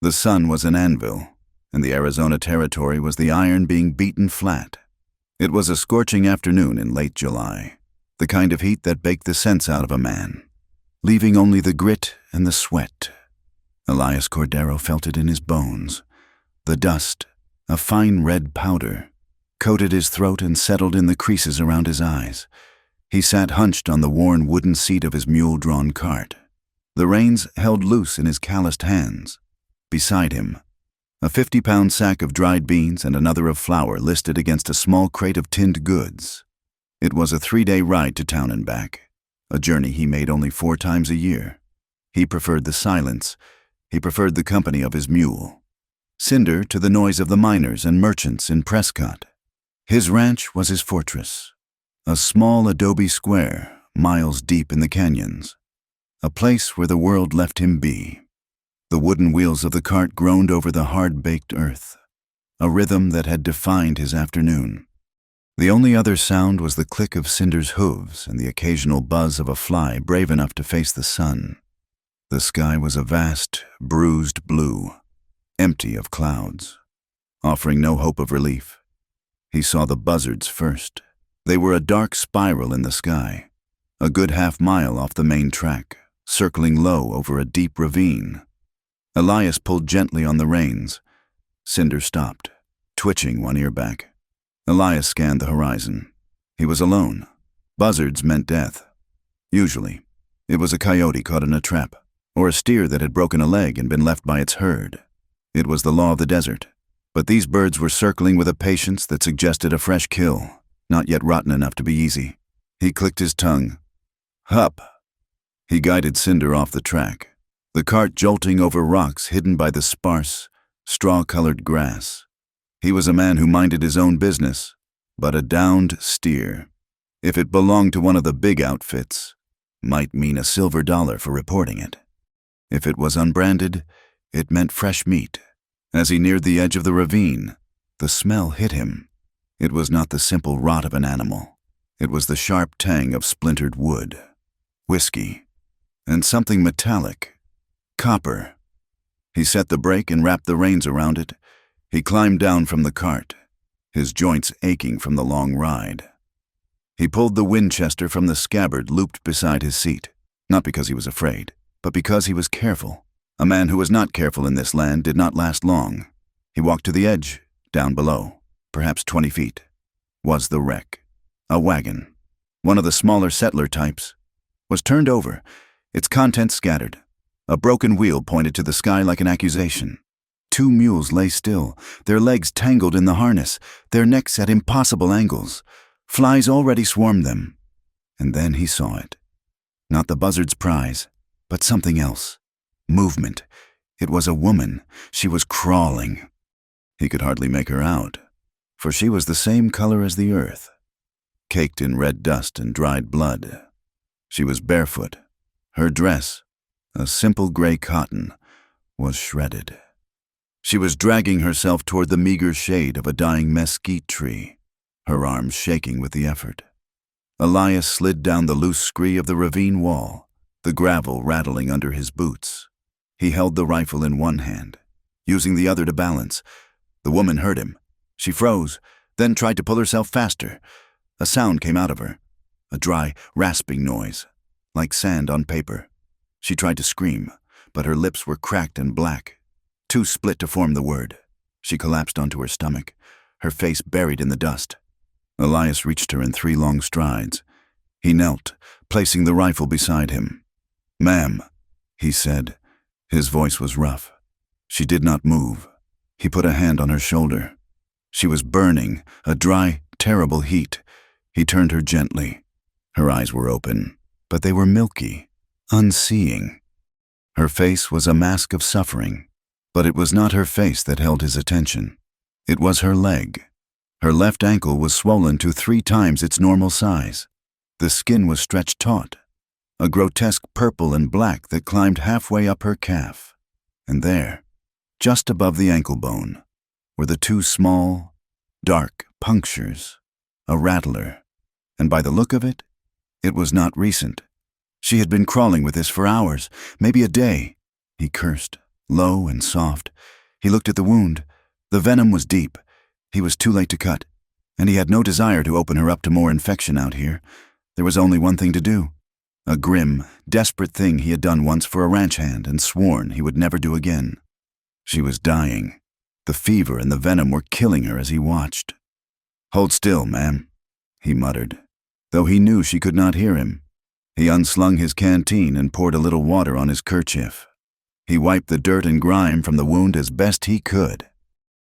The sun was an anvil, and the Arizona Territory was the iron being beaten flat. It was a scorching afternoon in late July, the kind of heat that baked the sense out of a man, leaving only the grit and the sweat. Elias Cordero felt it in his bones. The dust, a fine red powder, coated his throat and settled in the creases around his eyes. He sat hunched on the worn wooden seat of his mule-drawn cart. The reins held loose in his calloused hands. Beside him, a 50-pound sack of dried beans and another of flour listed against a small crate of tinned goods. It was a 3-day ride to town and back, a journey he made only 4 times a year. He preferred the silence. He preferred the company of his mule. Cinder to the noise of the miners and merchants in Prescott. His ranch was his fortress, a small adobe square miles deep in the canyons, a place where the world left him be. The wooden wheels of the cart groaned over the hard-baked earth, a rhythm that had defined his afternoon. The only other sound was the click of Cinder's hooves and the occasional buzz of a fly brave enough to face the sun. The sky was a vast, bruised blue, empty of clouds, offering no hope of relief. He saw the buzzards first. They were a dark spiral in the sky, a good half-mile off the main track, circling low over a deep ravine. Elias pulled gently on the reins. Cinder stopped, twitching one ear back. Elias scanned the horizon. He was alone. Buzzards meant death. Usually, it was a coyote caught in a trap, or a steer that had broken a leg and been left by its herd. It was the law of the desert. But these birds were circling with a patience that suggested a fresh kill, not yet rotten enough to be easy. He clicked his tongue. Hup! He guided Cinder off the track, the cart jolting over rocks hidden by the sparse, straw-colored grass. He was a man who minded his own business, but a downed steer, if it belonged to one of the big outfits, might mean a silver dollar for reporting it. If it was unbranded, it meant fresh meat. As he neared the edge of the ravine, the smell hit him. It was not the simple rot of an animal. It was the sharp tang of splintered wood, whiskey, and something metallic, copper. He set the brake and wrapped the reins around it. He climbed down from the cart, his joints aching from the long ride. He pulled the Winchester from the scabbard looped beside his seat, not because he was afraid, but because he was careful. A man who was not careful in this land did not last long. He walked to the edge, down below, perhaps 20 feet, was the wreck. A wagon, one of the smaller settler types, was turned over, its contents scattered. A broken wheel pointed to the sky like an accusation. 2 mules lay still, their legs tangled in the harness, their necks at impossible angles. Flies already swarmed them. And then he saw it. Not the buzzard's prize, but something else. Movement. It was a woman. She was crawling. He could hardly make her out, for she was the same color as the earth, caked in red dust and dried blood. She was barefoot. Her dress, a simple gray cotton, was shredded. She was dragging herself toward the meager shade of a dying mesquite tree, her arms shaking with the effort. Elias slid down the loose scree of the ravine wall, the gravel rattling under his boots. He held the rifle in one hand, using the other to balance. The woman heard him. She froze, then tried to pull herself faster. A sound came out of her, a dry, rasping noise, like sand on paper. She tried to scream, but her lips were cracked and black, too split to form the word. She collapsed onto her stomach, her face buried in the dust. Elias reached her in 3 long strides. He knelt, placing the rifle beside him. "Ma'am," he said. His voice was rough. She did not move. He put a hand on her shoulder. She was burning, a dry, terrible heat. He turned her gently. Her eyes were open, but they were milky, unseeing. Her face was a mask of suffering, but it was not her face that held his attention. It was her leg. Her left ankle was swollen to 3 times its normal size. The skin was stretched taut, a grotesque purple and black that climbed halfway up her calf. And there, just above the ankle bone, were the 2 small, dark punctures, a rattler. And by the look of it, it was not recent. She had been crawling with this for hours, maybe a day. He cursed. low and soft. He looked at the wound. The venom was deep. He was too late to cut, and he had no desire to open her up to more infection out here. There was only one thing to do. A grim, desperate thing he had done once for a ranch hand and sworn he would never do again. She was dying. The fever and the venom were killing her as he watched. "Hold still, ma'am," he muttered, though he knew she could not hear him. He unslung his canteen and poured a little water on his kerchief. He wiped the dirt and grime from the wound as best he could.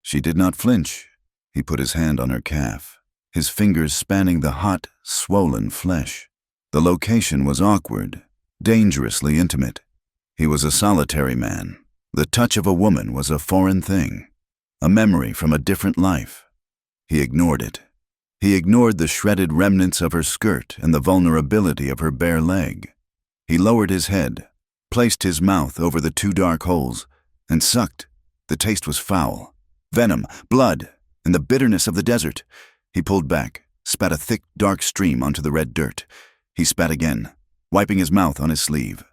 She did not flinch. He put his hand on her calf, his fingers spanning the hot, swollen flesh. The location was awkward, dangerously intimate. He was a solitary man. The touch of a woman was a foreign thing, a memory from a different life. He ignored it. He ignored the shredded remnants of her skirt and the vulnerability of her bare leg. He lowered his head, placed his mouth over the two dark holes, and sucked. The taste was foul. Venom, blood, and the bitterness of the desert. He pulled back, spat a thick, dark stream onto the red dirt. He spat again, wiping his mouth on his sleeve.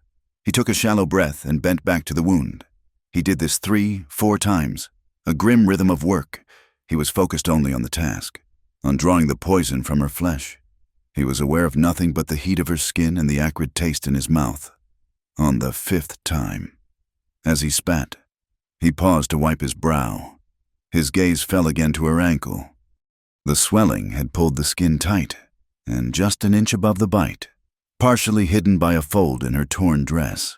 He took a shallow breath and bent back to the wound. He did this 3, 4 times, a grim rhythm of work. He was focused only on the task, on drawing the poison from her flesh. He was aware of nothing but the heat of her skin and the acrid taste in his mouth. On the 5th time, as he spat, he paused to wipe his brow. His gaze fell again to her ankle. The swelling had pulled the skin tight, and just an inch above the bite, partially hidden by a fold in her torn dress.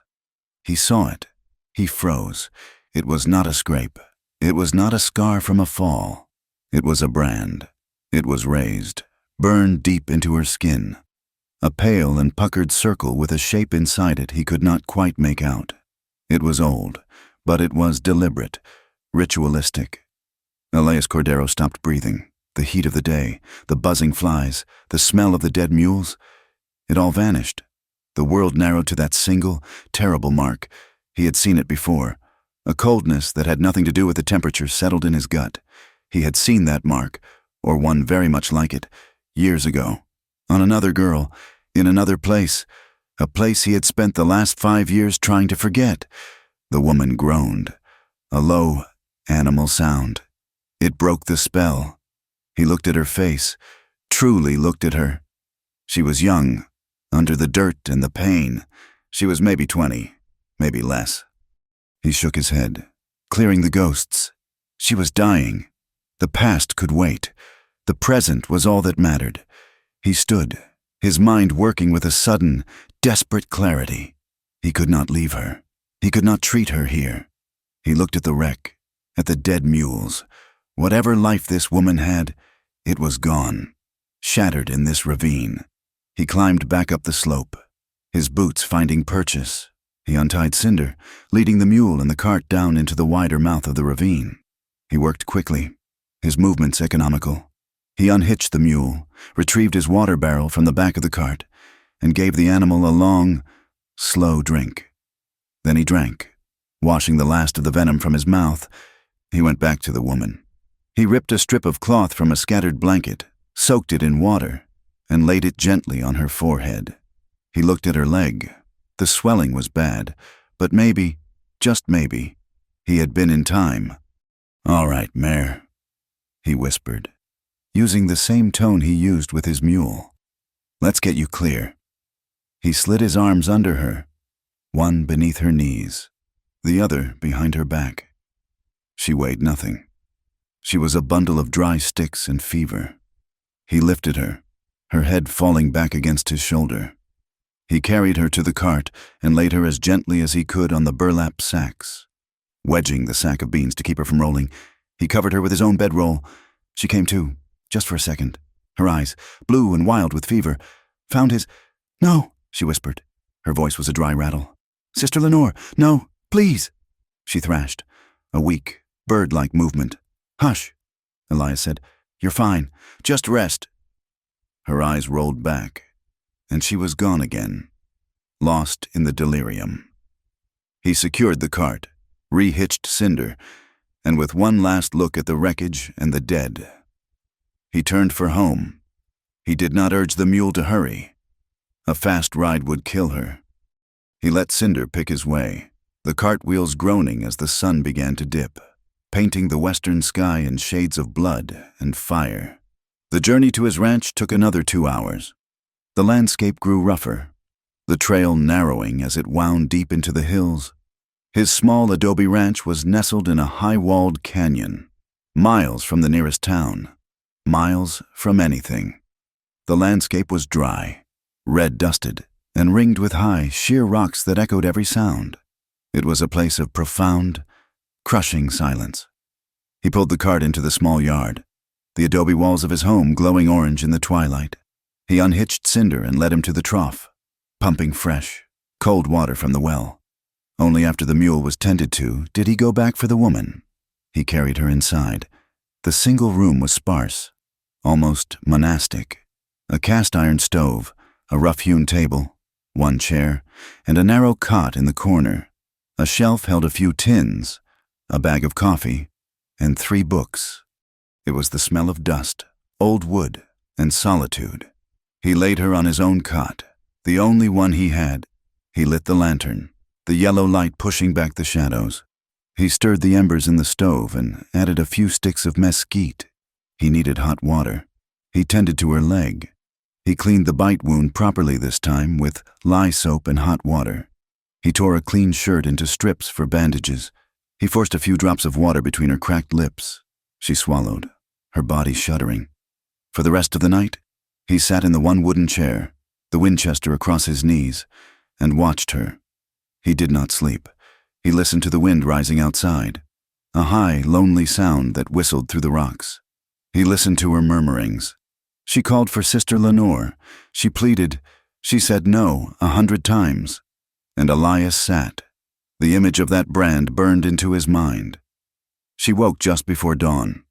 He saw it. He froze. It was not a scrape. It was not a scar from a fall. It was a brand. It was raised, burned deep into her skin. A pale and puckered circle with a shape inside it he could not quite make out. It was old, but it was deliberate, ritualistic. Elias Cordero stopped breathing. The heat of the day, the buzzing flies, the smell of the dead mules, it all vanished. The world narrowed to that single, terrible mark. He had seen it before. A coldness that had nothing to do with the temperature settled in his gut. He had seen that mark, or one very much like it, years ago, on another girl, in another place, a place he had spent the last 5 years trying to forget. The woman groaned, a low, animal sound. It broke the spell. He looked at her face, truly looked at her. She was young, under the dirt and the pain. She was maybe 20, maybe less. He shook his head, clearing the ghosts. She was dying. The past could wait. The present was all that mattered. He stood, his mind working with a sudden, desperate clarity. He could not leave her. He could not treat her here. He looked at the wreck, at the dead mules. Whatever life this woman had, it was gone, shattered in this ravine. He climbed back up the slope, his boots finding purchase. He untied Cinder, leading the mule and the cart down into the wider mouth of the ravine. He worked quickly, his movements economical. He unhitched the mule, retrieved his water barrel from the back of the cart, and gave the animal a long, slow drink. Then he drank. Washing the last of the venom from his mouth, he went back to the woman. He ripped a strip of cloth from a scattered blanket, soaked it in water, and laid it gently on her forehead. He looked at her leg. The swelling was bad, but maybe, just maybe, he had been in time. "All right, mare," he whispered, using the same tone he used with his mule. "Let's get you clear." He slid his arms under her, one beneath her knees, the other behind her back. She weighed nothing. She was a bundle of dry sticks and fever. He lifted her, her head falling back against his shoulder. He carried her to the cart and laid her as gently as he could on the burlap sacks. Wedging the sack of beans to keep her from rolling, he covered her with his own bedroll. She came to, just for a second. Her eyes, blue and wild with fever, found his... "No," she whispered. Her voice was a dry rattle. "Sister Lenore, no, please," she thrashed, a weak, bird-like movement. "Hush," Elias said. "You're fine. Just rest." Her eyes rolled back, and she was gone again, lost in the delirium. He secured the cart, re-hitched Cinder, and with one last look at the wreckage and the dead, he turned for home. He did not urge the mule to hurry. A fast ride would kill her. He let Cinder pick his way, the cartwheels groaning as the sun began to dip, painting the western sky in shades of blood and fire. The journey to his ranch took another 2 hours. The landscape grew rougher, the trail narrowing as it wound deep into the hills. His small adobe ranch was nestled in a high-walled canyon, miles from the nearest town, miles from anything. The landscape was dry, red-dusted, and ringed with high, sheer rocks that echoed every sound. It was a place of profound, crushing silence. He pulled the cart into the small yard, the adobe walls of his home glowing orange in the twilight. He unhitched Cinder and led him to the trough, pumping fresh, cold water from the well. Only after the mule was tended to did he go back for the woman. He carried her inside. The single room was sparse, almost monastic. A cast-iron stove, a rough-hewn table, 1 chair, and a narrow cot in the corner. A shelf held a few tins, a bag of coffee, and 3 books. It was the smell of dust, old wood, and solitude. He laid her on his own cot, the only one he had. He lit the lantern, the yellow light pushing back the shadows. He stirred the embers in the stove and added a few sticks of mesquite. He needed hot water. He tended to her leg. He cleaned the bite wound properly this time with lye soap and hot water. He tore a clean shirt into strips for bandages. He forced a few drops of water between her cracked lips. She swallowed, her body shuddering. For the rest of the night, he sat in the one wooden chair, the Winchester across his knees, and watched her. He did not sleep. He listened to the wind rising outside, a high, lonely sound that whistled through the rocks. He listened to her murmurings. She called for Sister Lenore. She pleaded. She said no 100 times. And Elias sat. The image of that brand burned into his mind. She woke just before dawn.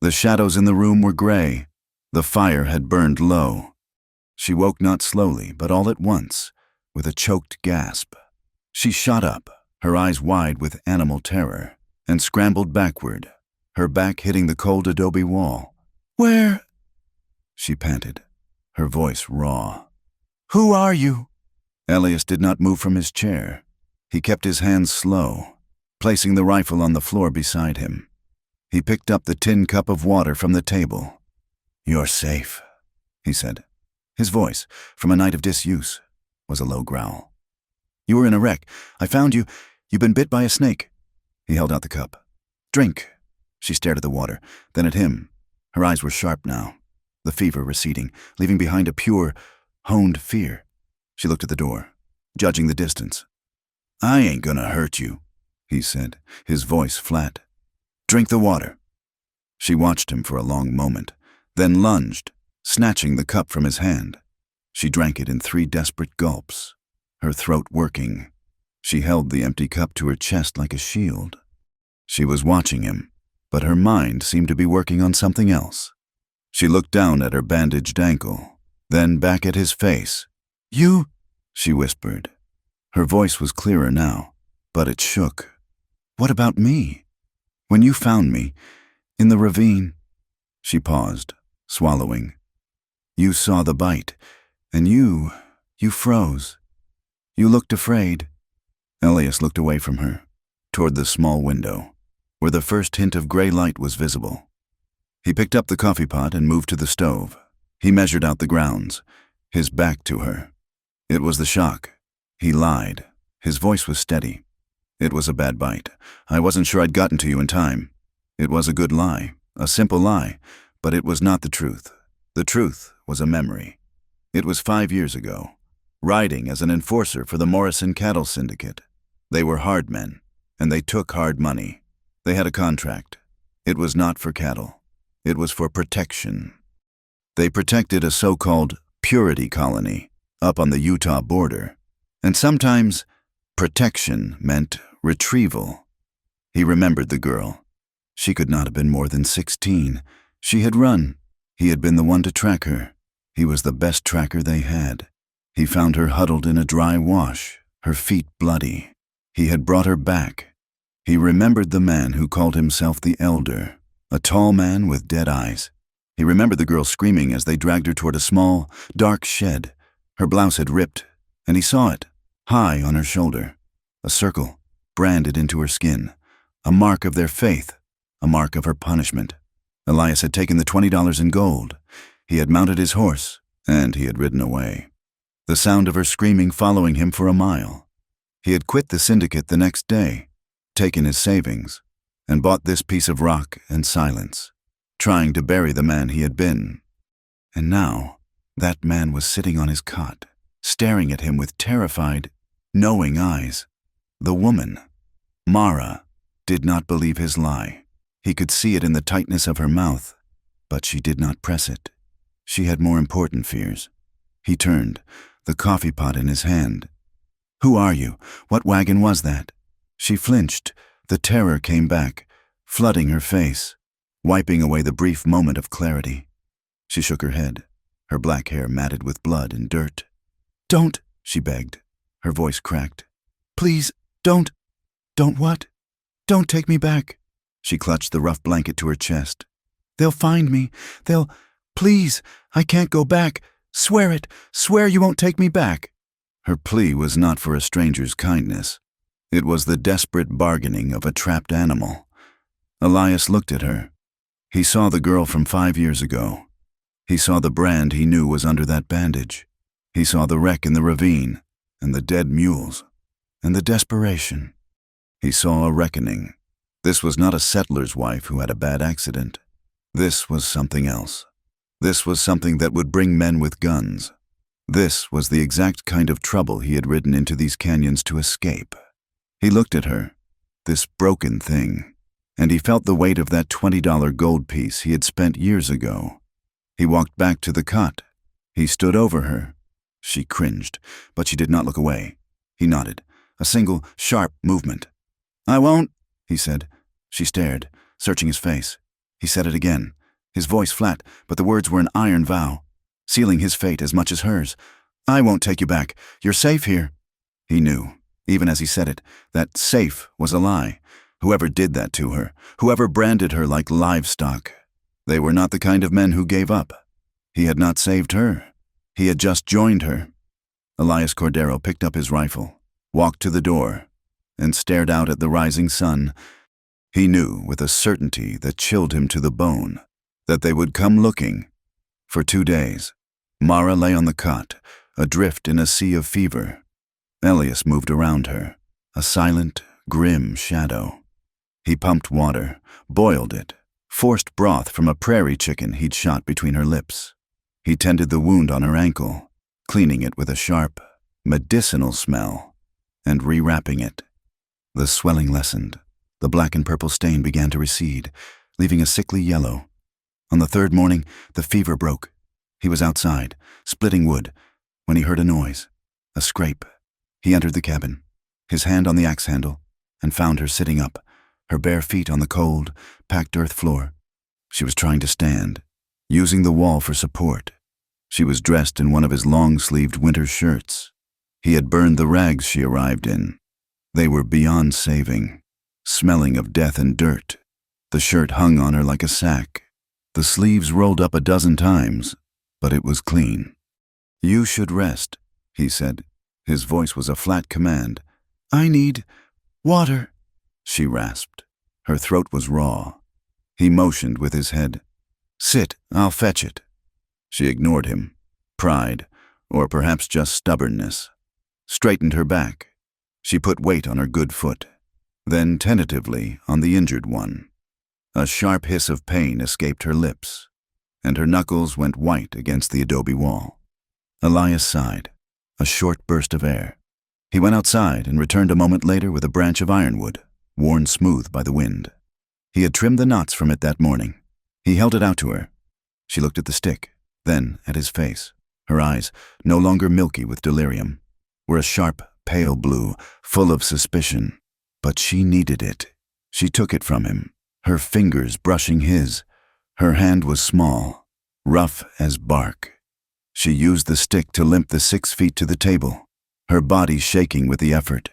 The shadows in the room were gray. The fire had burned low. She woke not slowly, but all at once, with a choked gasp. She shot up, her eyes wide with animal terror, and scrambled backward, her back hitting the cold adobe wall. "Where?" she panted, her voice raw. "Who are you?" Elias did not move from his chair. He kept his hands slow, placing the rifle on the floor beside him. He picked up the tin cup of water from the table. "You're safe," he said. His voice, from a night of disuse, was a low growl. "You were in a wreck. I found you. You've been bit by a snake." He held out the cup. "Drink." She stared at the water, then at him. Her eyes were sharp now, the fever receding, leaving behind a pure, honed fear. She looked at the door, judging the distance. "I ain't gonna hurt you," he said, his voice flat. "Drink the water." She watched him for a long moment, then lunged, snatching the cup from his hand. She drank it in 3 desperate gulps, her throat working. She held the empty cup to her chest like a shield. She was watching him, but her mind seemed to be working on something else. She looked down at her bandaged ankle, then back at his face. "You?" she whispered. Her voice was clearer now, but it shook. "What about me? When you found me, in the ravine..." She paused, swallowing. "You saw the bite, and you froze. You looked afraid." Elias looked away from her, toward the small window, where the first hint of gray light was visible. He picked up the coffee pot and moved to the stove. He measured out the grounds, his back to her. It was the shock. He lied. His voice was steady. "It was a bad bite. I wasn't sure I'd gotten to you in time." It was a good lie, a simple lie, but it was not the truth. The truth was a memory. It was 5 years ago, riding as an enforcer for the Morrison Cattle Syndicate. They were hard men, and they took hard money. They had a contract. It was not for cattle. It was for protection. They protected a so-called purity colony up on the Utah border, and sometimes protection meant retrieval. He remembered the girl. She could not have been more than 16. She had run. He had been the one to track her. He was the best tracker they had. He found her huddled in a dry wash, her feet bloody. He had brought her back. He remembered the man who called himself the Elder, a tall man with dead eyes. He remembered the girl screaming as they dragged her toward a small, dark shed. Her blouse had ripped, and he saw it, high on her shoulder. A circle, branded into her skin, a mark of their faith, a mark of her punishment. Elias had taken the $20 in gold. He had mounted his horse, and he had ridden away, the sound of her screaming following him for a mile. He had quit the syndicate the next day, taken his savings, and bought this piece of rock and silence, trying to bury the man he had been. And now, that man was sitting on his cot, staring at him with terrified, knowing eyes. The woman, Mara, did not believe his lie. He could see it in the tightness of her mouth, but she did not press it. She had more important fears. He turned, the coffee pot in his hand. "Who are you? What wagon was that?" She flinched. The terror came back, flooding her face, wiping away the brief moment of clarity. She shook her head, her black hair matted with blood and dirt. "Don't," she begged. Her voice cracked. "Please, don't. Don't what? Don't take me back." She clutched the rough blanket to her chest. "They'll find me. Please, I can't go back. Swear it. Swear you won't take me back." Her plea was not for a stranger's kindness. It was the desperate bargaining of a trapped animal. Elias looked at her. He saw the girl from 5 years ago. He saw the brand he knew was under that bandage. He saw the wreck in the ravine, and the dead mules, and the desperation. He saw a reckoning. This was not a settler's wife who had a bad accident. This was something else. This was something that would bring men with guns. This was the exact kind of trouble he had ridden into these canyons to escape. He looked at her, this broken thing, and he felt the weight of that $20 gold piece he had spent years ago. He walked back to the cot. He stood over her. She cringed, but she did not look away. He nodded, a single, sharp movement. "I won't," he said. She stared, searching his face. He said it again, his voice flat, but the words were an iron vow, sealing his fate as much as hers. "I won't take you back. You're safe here." He knew, even as he said it, that safe was a lie. Whoever did that to her, whoever branded her like livestock, they were not the kind of men who gave up. He had not saved her. He had just joined her. Elias Cordero picked up his rifle, walked to the door, and stared out at the rising sun. He knew with a certainty that chilled him to the bone that they would come looking. For 2 days, Mara lay on the cot, adrift in a sea of fever. Elias moved around her, a silent, grim shadow. He pumped water, boiled it, forced broth from a prairie chicken he'd shot between her lips. He tended the wound on her ankle, cleaning it with a sharp, medicinal smell, and rewrapping it. The swelling lessened. The black and purple stain began to recede, leaving a sickly yellow. On the 3rd morning, the fever broke. He was outside, splitting wood, when he heard a noise, a scrape. He entered the cabin, his hand on the axe handle, and found her sitting up, her bare feet on the cold, packed earth floor. She was trying to stand, using the wall for support. She was dressed in one of his long-sleeved winter shirts. He had burned the rags she arrived in. They were beyond saving, smelling of death and dirt. The shirt hung on her like a sack. The sleeves rolled up a dozen times, but it was clean. "You should rest," he said. His voice was a flat command. "I need water," she rasped. Her throat was raw. He motioned with his head. "Sit, I'll fetch it." She ignored him. Pride, or perhaps just stubbornness, straightened her back. She put weight on her good foot, then tentatively on the injured one. A sharp hiss of pain escaped her lips, and her knuckles went white against the adobe wall. Elias sighed, a short burst of air. He went outside and returned a moment later with a branch of ironwood, worn smooth by the wind. He had trimmed the knots from it that morning. He held it out to her. She looked at the stick, then at his face. Her eyes, no longer milky with delirium, were a sharp, pale blue, full of suspicion. But she needed it. She took it from him, her fingers brushing his. Her hand was small, rough as bark. She used the stick to limp the 6 feet to the table, her body shaking with the effort.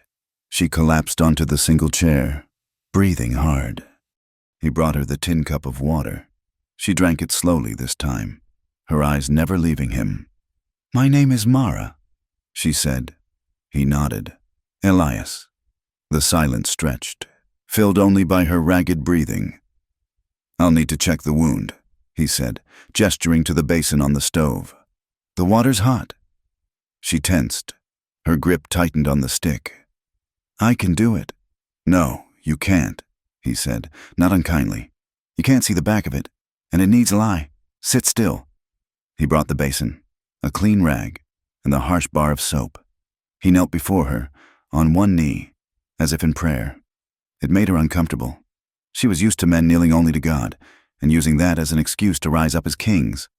She collapsed onto the single chair, breathing hard. He brought her the tin cup of water. She drank it slowly this time, her eyes never leaving him. "My name is Mara," she said. He nodded. "Elias." The silence stretched, filled only by her ragged breathing. "I'll need to check the wound," he said, gesturing to the basin on the stove. "The water's hot." She tensed. Her grip tightened on the stick. "I can do it." "No, you can't," he said, not unkindly. "You can't see the back of it, and it needs lye. Sit still." He brought the basin, a clean rag, and the harsh bar of soap. He knelt before her, on one knee, as if in prayer. It made her uncomfortable. She was used to men kneeling only to God, and using that as an excuse to rise up as kings.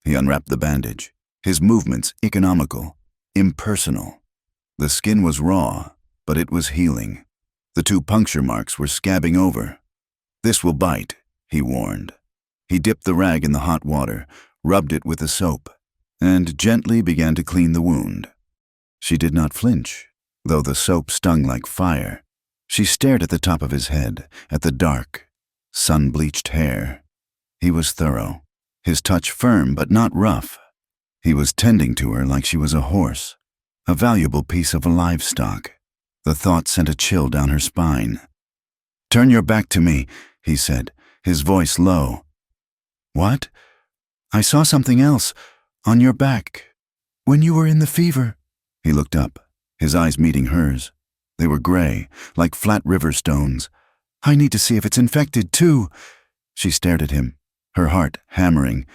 He unwrapped the bandage, his movements economical, impersonal. The skin was raw, but it was healing. The 2 puncture marks were scabbing over. "This will bite," he warned. He dipped the rag in the hot water, rubbed it with the soap, and gently began to clean the wound. She did not flinch, though the soap stung like fire. She stared at the top of his head, at the dark, sun-bleached hair. He was thorough, his touch firm but not rough. He was tending to her like she was a horse, a valuable piece of livestock. The thought sent a chill down her spine. "Turn your back to me," he said, his voice low. "What?" "I saw something else, on your back, when you were in the fever." He looked up, his eyes meeting hers. They were gray, like flat river stones. "I need to see if it's infected, too." She stared at him, her heart hammering.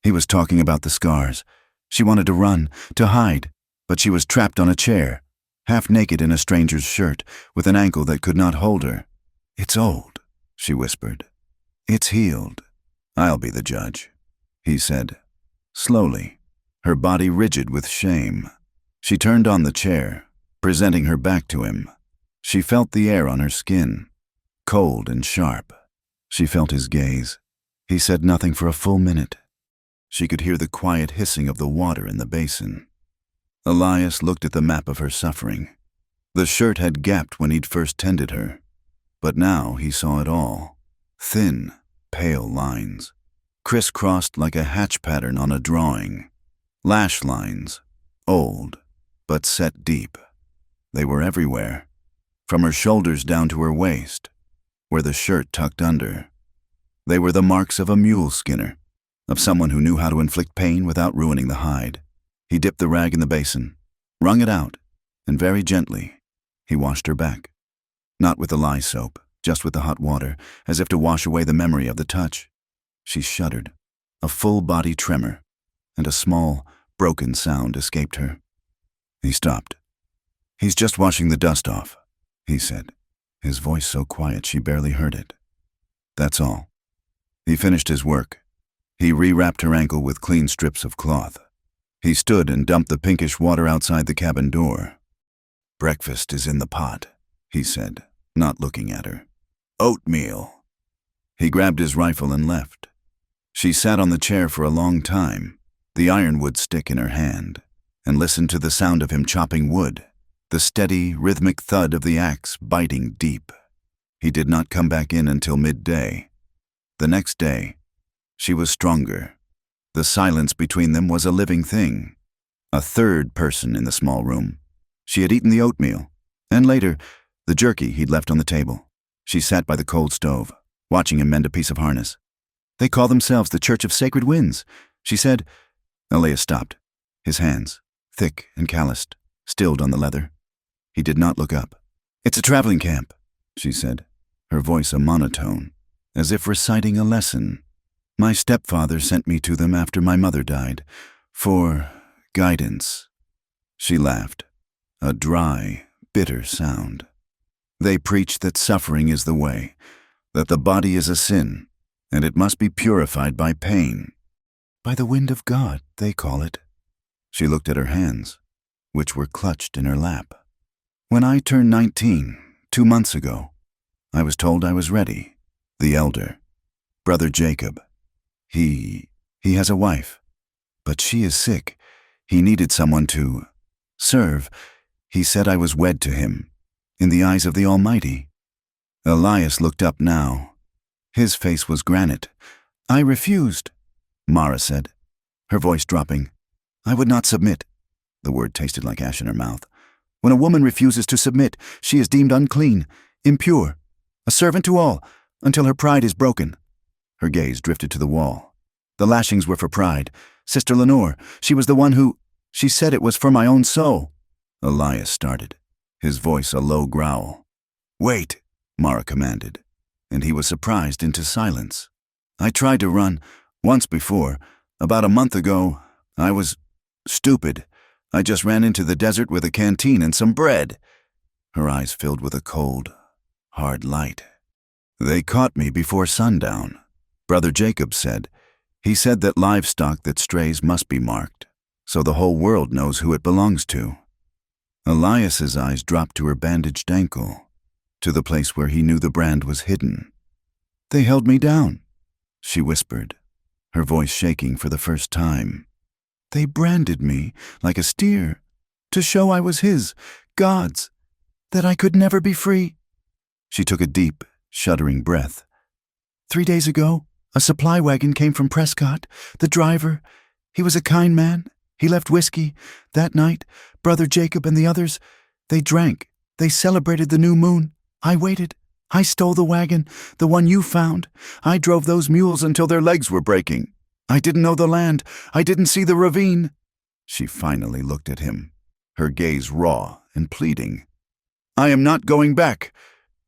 He was talking about the scars. She wanted to run, to hide, but she was trapped on a chair, half naked in a stranger's shirt, with an ankle that could not hold her. "It's old," she whispered. "It's healed. I'll be the judge," he said, slowly, her body rigid with shame. She turned on the chair, presenting her back to him. She felt the air on her skin, cold and sharp. She felt his gaze. He said nothing for a full minute. She could hear the quiet hissing of the water in the basin. Elias looked at the map of her suffering. The shirt had gapped when he'd first tended her, but now he saw it all. Thin, pale lines, crisscrossed like a hatch pattern on a drawing. Lash lines, old, but set deep. They were everywhere, from her shoulders down to her waist, where the shirt tucked under. They were the marks of a mule skinner, of someone who knew how to inflict pain without ruining the hide. He dipped the rag in the basin, wrung it out, and very gently, he washed her back. Not with the lye soap, just with the hot water, as if to wash away the memory of the touch. She shuddered. A full-body tremor, and a small, broken sound escaped her. He stopped. "He's just washing the dust off," he said, his voice so quiet she barely heard it. "That's all." He finished his work. He rewrapped her ankle with clean strips of cloth. He stood and dumped the pinkish water outside the cabin door. "Breakfast is in the pot," he said, not looking at her. "Oatmeal." He grabbed his rifle and left. She sat on the chair for a long time, the ironwood stick in her hand, and listened to the sound of him chopping wood, the steady, rhythmic thud of the axe biting deep. He did not come back in until midday. The next day, she was stronger. The silence between them was a living thing. A third person in the small room. She had eaten the oatmeal, and later, the jerky he'd left on the table. She sat by the cold stove, watching him mend a piece of harness. "They call themselves the Church of Sacred Winds," she said. Elias stopped, his hands, thick and calloused, stilled on the leather. He did not look up. "It's a traveling camp," she said, her voice a monotone, as if reciting a lesson. "My stepfather sent me to them after my mother died, for guidance." She laughed, a dry, bitter sound. "They preach that suffering is the way, that the body is a sin, and it must be purified by pain. By the wind of God, they call it." She looked at her hands, which were clutched in her lap. "When I turned 19, 2 months ago, I was told I was ready. The elder, Brother Jacob, he has a wife, but she is sick. He needed someone to serve. He said I was wed to him, in the eyes of the Almighty." Elias looked up now. His face was granite. "I refused," Mara said, her voice dropping. "I would not submit." The word tasted like ash in her mouth. When a woman refuses to submit, she is deemed unclean, impure, a servant to all, until her pride is broken. Her gaze drifted to the wall. The lashings were for pride. Sister Lenore, she was the one who... She said it was for my own soul. Elias started, his voice a low growl. "Wait," Mara commanded, and he was surprised into silence. "I tried to run, once before. About a month ago, I was stupid. I just ran into the desert with a canteen and some bread." Her eyes filled with a cold, hard light. "They caught me before sundown," Brother Jacob said. "He said that livestock that strays must be marked, so the whole world knows who it belongs to." Elias's eyes dropped to her bandaged ankle, to the place where he knew the brand was hidden. "They held me down," she whispered, her voice shaking for the first time. "They branded me like a steer, to show I was his, God's, that I could never be free." She took a deep, shuddering breath. "3 days ago, a supply wagon came from Prescott. The driver, he was a kind man. He left whiskey. That night, Brother Jacob and the others, they drank. They celebrated the new moon. I waited. I stole the wagon, the one you found. I drove those mules until their legs were breaking. I didn't know the land. I didn't see the ravine." She finally looked at him, her gaze raw and pleading. "I am not going back.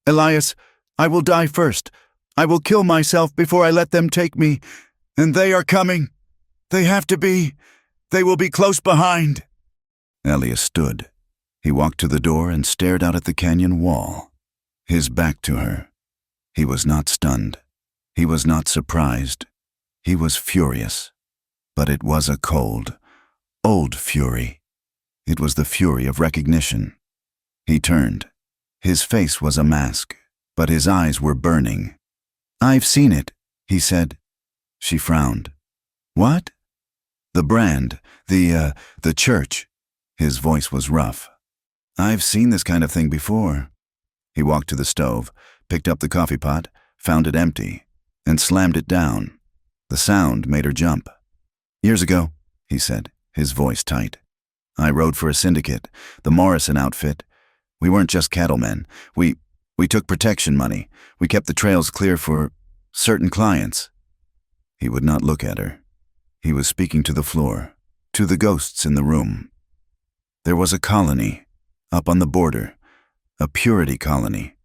Elias, I will die first. I will kill myself before I let them take me. And they are coming. They have to be. They will be close behind." Elias stood. He walked to the door and stared out at the canyon wall, his back to her. He was not stunned. He was not surprised. He was furious. But it was a cold, old fury. It was the fury of recognition. He turned. His face was a mask, but his eyes were burning. "I've seen it," he said. She frowned. "What?" "The brand, the church." His voice was rough. "I've seen this kind of thing before." He walked to the stove, picked up the coffee pot, found it empty, and slammed it down. The sound made her jump. "Years ago," he said, his voice tight, "I rode for a syndicate, the Morrison outfit. We weren't just cattlemen. We took protection money. We kept the trails clear for certain clients." He would not look at her. He was speaking to the floor, to the ghosts in the room. There was a colony, up on the border, a purity colony.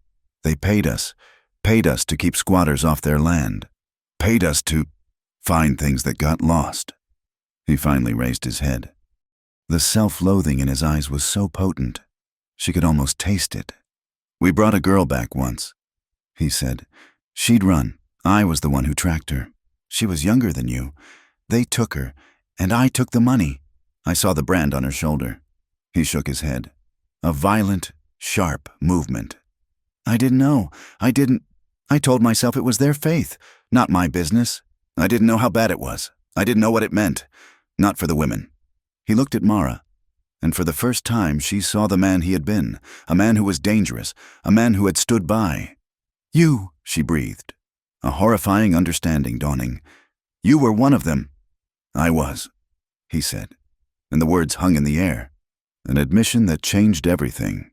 They paid us to keep squatters off their land, paid us to find things that got lost. He finally raised his head. The self-loathing in his eyes was so potent, she could almost taste it. "We brought a girl back once," he said. "She'd run. I was the one who tracked her. She was younger than you. They took her, and I took the money. I saw the brand on her shoulder." He shook his head. A violent, sharp movement. "I didn't know. I told myself it was their faith, not my business. I didn't know how bad it was. I didn't know what it meant. Not for the women." He looked at Mara, and for the first time she saw the man he had been, a man who was dangerous, a man who had stood by. "You," she breathed, a horrifying understanding dawning. "You were one of them." "I was," he said, and the words hung in the air, an admission that changed everything.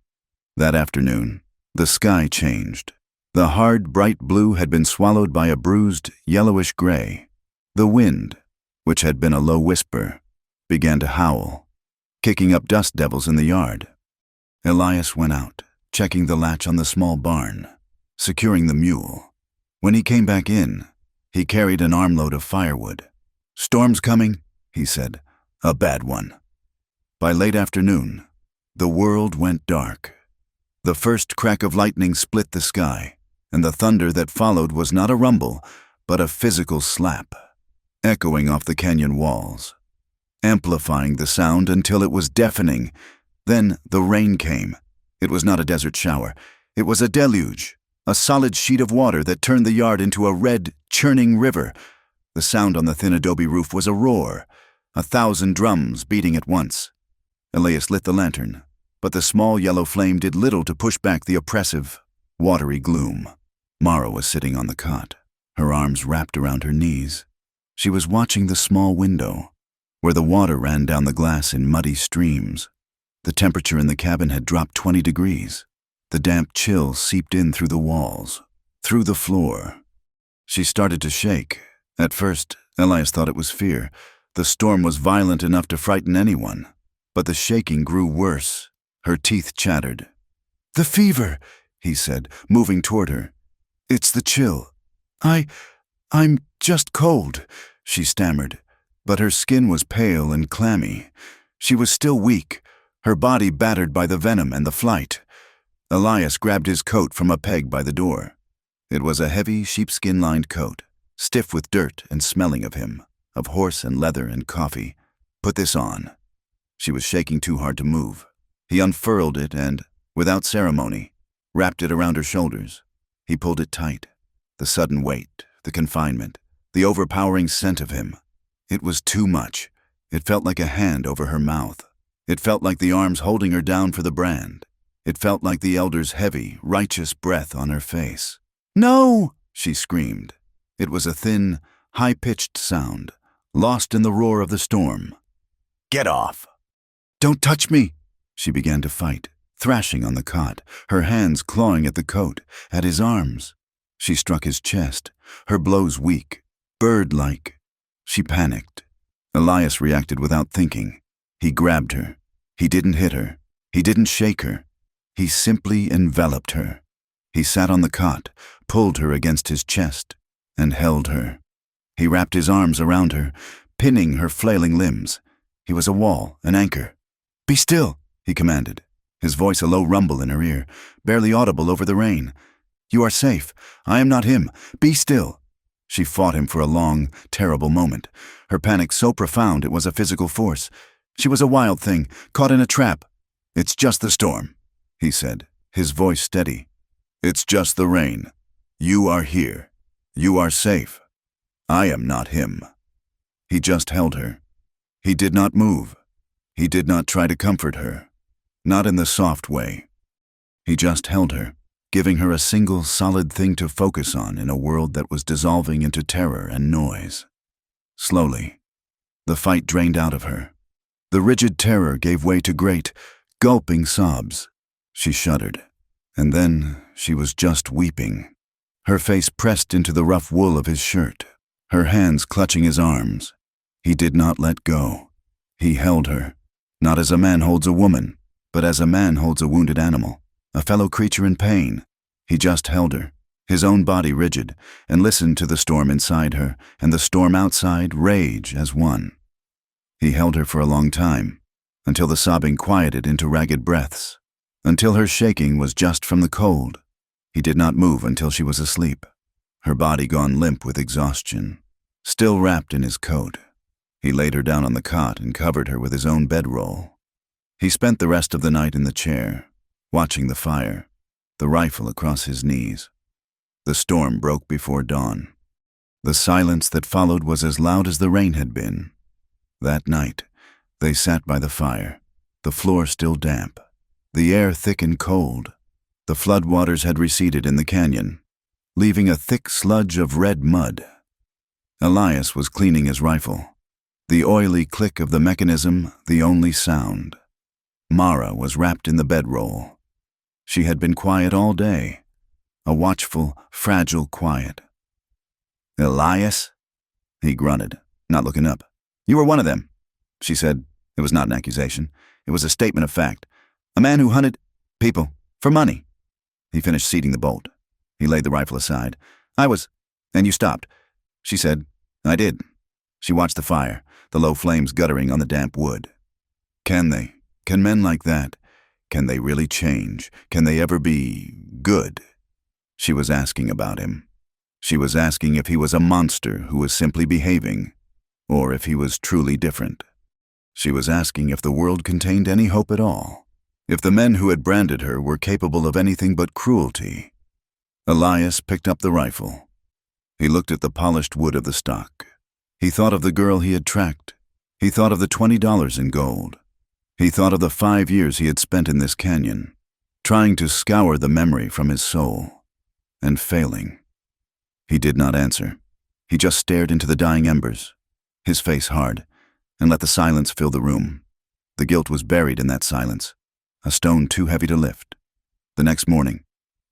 That afternoon, the sky changed. The hard, bright blue had been swallowed by a bruised, yellowish gray. The wind, which had been a low whisper, began to howl, kicking up dust devils in the yard. Elias went out, checking the latch on the small barn, securing the mule. When he came back in, he carried an armload of firewood. "Storm's coming," he said. "A bad one." By late afternoon, the world went dark. The first crack of lightning split the sky, and the thunder that followed was not a rumble, but a physical slap, echoing off the canyon walls, amplifying the sound until it was deafening. Then the rain came. It was not a desert shower. It was a deluge, a solid sheet of water that turned the yard into a red, churning river. The sound on the thin adobe roof was a roar, 1,000 drums beating at once. Elias lit the lantern, but the small yellow flame did little to push back the oppressive, watery gloom. Mara was sitting on the cot, her arms wrapped around her knees. She was watching the small window, where the water ran down the glass in muddy streams. The temperature in the cabin had dropped 20 degrees. The damp chill seeped in through the walls, through the floor. She started to shake. At first, Elias thought it was fear. The storm was violent enough to frighten anyone. But the shaking grew worse. Her teeth chattered. "The fever," he said, moving toward her. "It's the chill. I'm just cold," she stammered. But her skin was pale and clammy. She was still weak, her body battered by the venom and the flight. Elias grabbed his coat from a peg by the door. It was a heavy sheepskin-lined coat, stiff with dirt and smelling of him, of horse and leather and coffee. "Put this on." She was shaking too hard to move. He unfurled it and, without ceremony, wrapped it around her shoulders. He pulled it tight. The sudden weight, the confinement, the overpowering scent of him. It was too much. It felt like a hand over her mouth. It felt like the arms holding her down for the brand. It felt like the elder's heavy, righteous breath on her face. "No!" she screamed. It was a thin, high-pitched sound, lost in the roar of the storm. "Get off!" "Don't touch me!" She began to fight, thrashing on the cot, her hands clawing at the coat, at his arms. She struck his chest, her blows weak, bird-like. She panicked. Elias reacted without thinking. He grabbed her. He didn't hit her. He didn't shake her. He simply enveloped her. He sat on the cot, pulled her against his chest, and held her. He wrapped his arms around her, pinning her flailing limbs. He was a wall, an anchor. "Be still," he commanded, his voice a low rumble in her ear, barely audible over the rain. "You are safe. I am not him. Be still." She fought him for a long, terrible moment, her panic so profound it was a physical force. She was a wild thing, caught in a trap. "It's just the storm," he said, his voice steady. "It's just the rain. You are here. You are safe. I am not him." He just held her. He did not move. He did not try to comfort her, not in the soft way. He just held her, giving her a single solid thing to focus on in a world that was dissolving into terror and noise. Slowly, the fight drained out of her. The rigid terror gave way to great, gulping sobs. She shuddered, and then she was just weeping, her face pressed into the rough wool of his shirt, her hands clutching his arms. He did not let go. He held her, not as a man holds a woman, but as a man holds a wounded animal, a fellow creature in pain. He just held her, his own body rigid, and listened to the storm inside her and the storm outside rage as one. He held her for a long time, until the sobbing quieted into ragged breaths, until her shaking was just from the cold. He did not move until she was asleep, her body gone limp with exhaustion, still wrapped in his coat. He laid her down on the cot and covered her with his own bedroll. He spent the rest of the night in the chair, watching the fire, the rifle across his knees. The storm broke before dawn. The silence that followed was as loud as the rain had been. That night, they sat by the fire, the floor still damp, the air thick and cold. The floodwaters had receded in the canyon, leaving a thick sludge of red mud. Elias was cleaning his rifle, the oily click of the mechanism the only sound. Mara was wrapped in the bedroll. She had been quiet all day, a watchful, fragile quiet. "Elias?" He grunted, not looking up. "You were one of them," she said. It was not an accusation. It was a statement of fact. "A man who hunted people for money." He finished seating the bolt. He laid the rifle aside. "I was, and you stopped." She said, "I did." She watched the fire, the low flames guttering on the damp wood. Can men like that, can they really change? Can they ever be good? She was asking about him. She was asking if he was a monster who was simply behaving, or if he was truly different. She was asking if the world contained any hope at all, if the men who had branded her were capable of anything but cruelty. Elias picked up the rifle. He looked at the polished wood of the stock. He thought of the girl he had tracked. He thought of the $20 in gold. He thought of the 5 years he had spent in this canyon, trying to scour the memory from his soul, and failing. He did not answer. He just stared into the dying embers, his face hard, and let the silence fill the room. The guilt was buried in that silence, a stone too heavy to lift. The next morning,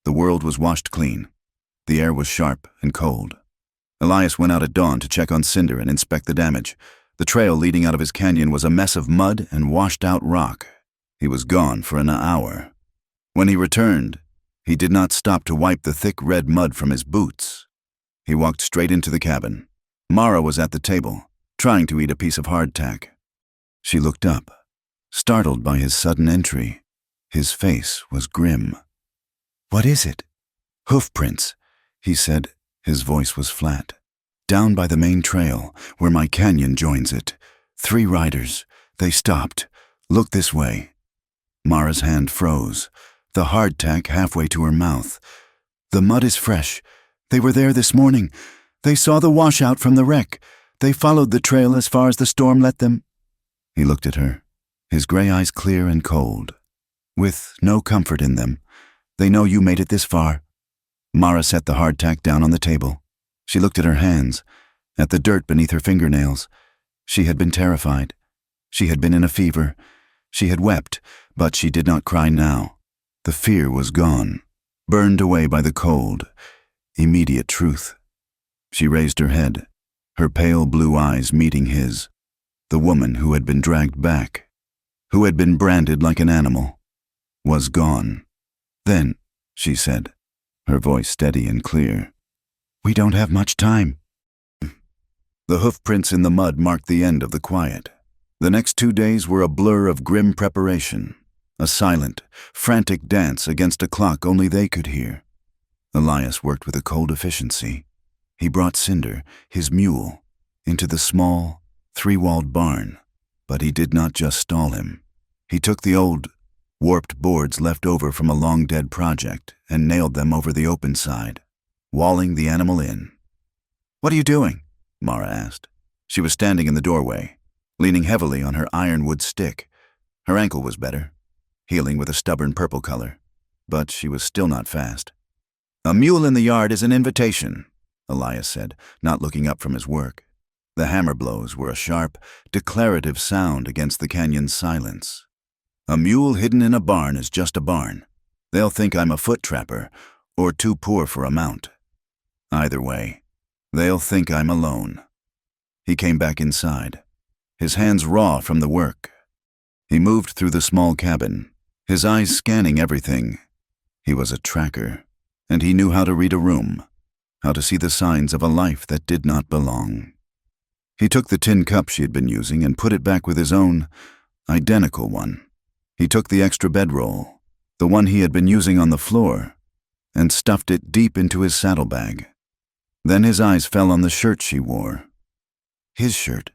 the world was washed clean. The air was sharp and cold. Elias went out at dawn to check on Cinder and inspect the damage. The trail leading out of his canyon was a mess of mud and washed-out rock. He was gone for an hour. When he returned, he did not stop to wipe the thick red mud from his boots. He walked straight into the cabin. Mara was at the table, trying to eat a piece of hardtack. She looked up, startled by his sudden entry. His face was grim. "What is it?" "Hoof prints," he said. His voice was flat. "Down by the main trail, where my canyon joins it. 3 riders. They stopped. Look this way." Mara's hand froze, the hardtack halfway to her mouth. "The mud is fresh. They were there this morning. They saw the washout from the wreck. They followed the trail as far as the storm let them." He looked at her, his gray eyes clear and cold, with no comfort in them. "They know you made it this far." Mara set the hardtack down on the table. She looked at her hands, at the dirt beneath her fingernails. She had been terrified. She had been in a fever. She had wept, but she did not cry now. The fear was gone, burned away by the cold, immediate truth. She raised her head, her pale blue eyes meeting his. The woman who had been dragged back, who had been branded like an animal, was gone. "Then," she said, her voice steady and clear, "we don't have much time." The hoofprints in the mud marked the end of the quiet. The next 2 days were a blur of grim preparation, a silent, frantic dance against a clock only they could hear. Elias worked with a cold efficiency. He brought Cinder, his mule, into the small, 3-walled barn, but he did not just stall him. He took the old, warped boards left over from a long-dead project and nailed them over the open side, walling the animal in. "What are you doing?" Mara asked. She was standing in the doorway, leaning heavily on her ironwood stick. Her ankle was better, healing with a stubborn purple color, but she was still not fast. "A mule in the yard is an invitation," Elias said, not looking up from his work. The hammer blows were a sharp, declarative sound against the canyon's silence. "A mule hidden in a barn is just a barn. They'll think I'm a foot trapper or too poor for a mount. Either way, they'll think I'm alone." He came back inside, his hands raw from the work. He moved through the small cabin, his eyes scanning everything. He was a tracker, and he knew how to read a room, how to see the signs of a life that did not belong. He took the tin cup she had been using and put it back with his own, identical one. He took the extra bedroll, the one he had been using on the floor, and stuffed it deep into his saddlebag. Then his eyes fell on the shirt she wore. "His shirt.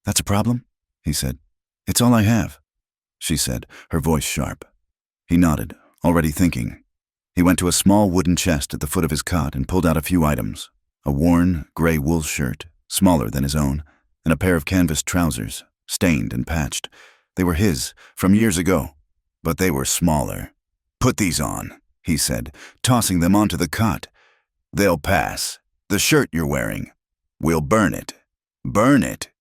That's a problem?" he said. "It's all I have," she said, her voice sharp. He nodded, already thinking. He went to a small wooden chest at the foot of his cot and pulled out a few items: a worn, gray wool shirt, smaller than his own, and a pair of canvas trousers, stained and patched. They were his, from years ago, but they were smaller. "Put these on," he said, tossing them onto the cot. "They'll pass. The shirt you're wearing. We'll burn it. Burn it.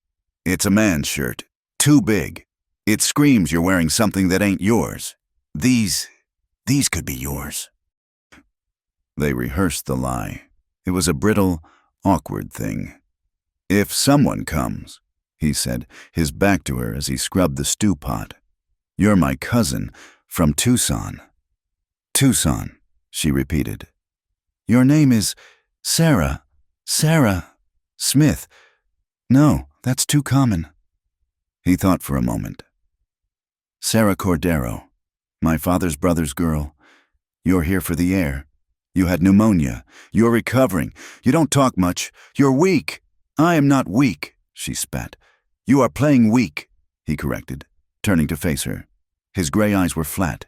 It's a man's shirt. Too big. It screams you're wearing something that ain't yours. These could be yours." They rehearsed the lie. It was a brittle, awkward thing. "If someone comes," he said, his back to her as he scrubbed the stew pot, "you're my cousin from Tucson." "Tucson," she repeated. "Your name is Sarah Smith. No, that's too common." He thought for a moment. "Sarah Cordero, my father's brother's girl. You're here for the air. You had pneumonia. You're recovering. You don't talk much. You're weak." "I am not weak," she spat. "You are playing weak," he corrected, turning to face her. His gray eyes were flat.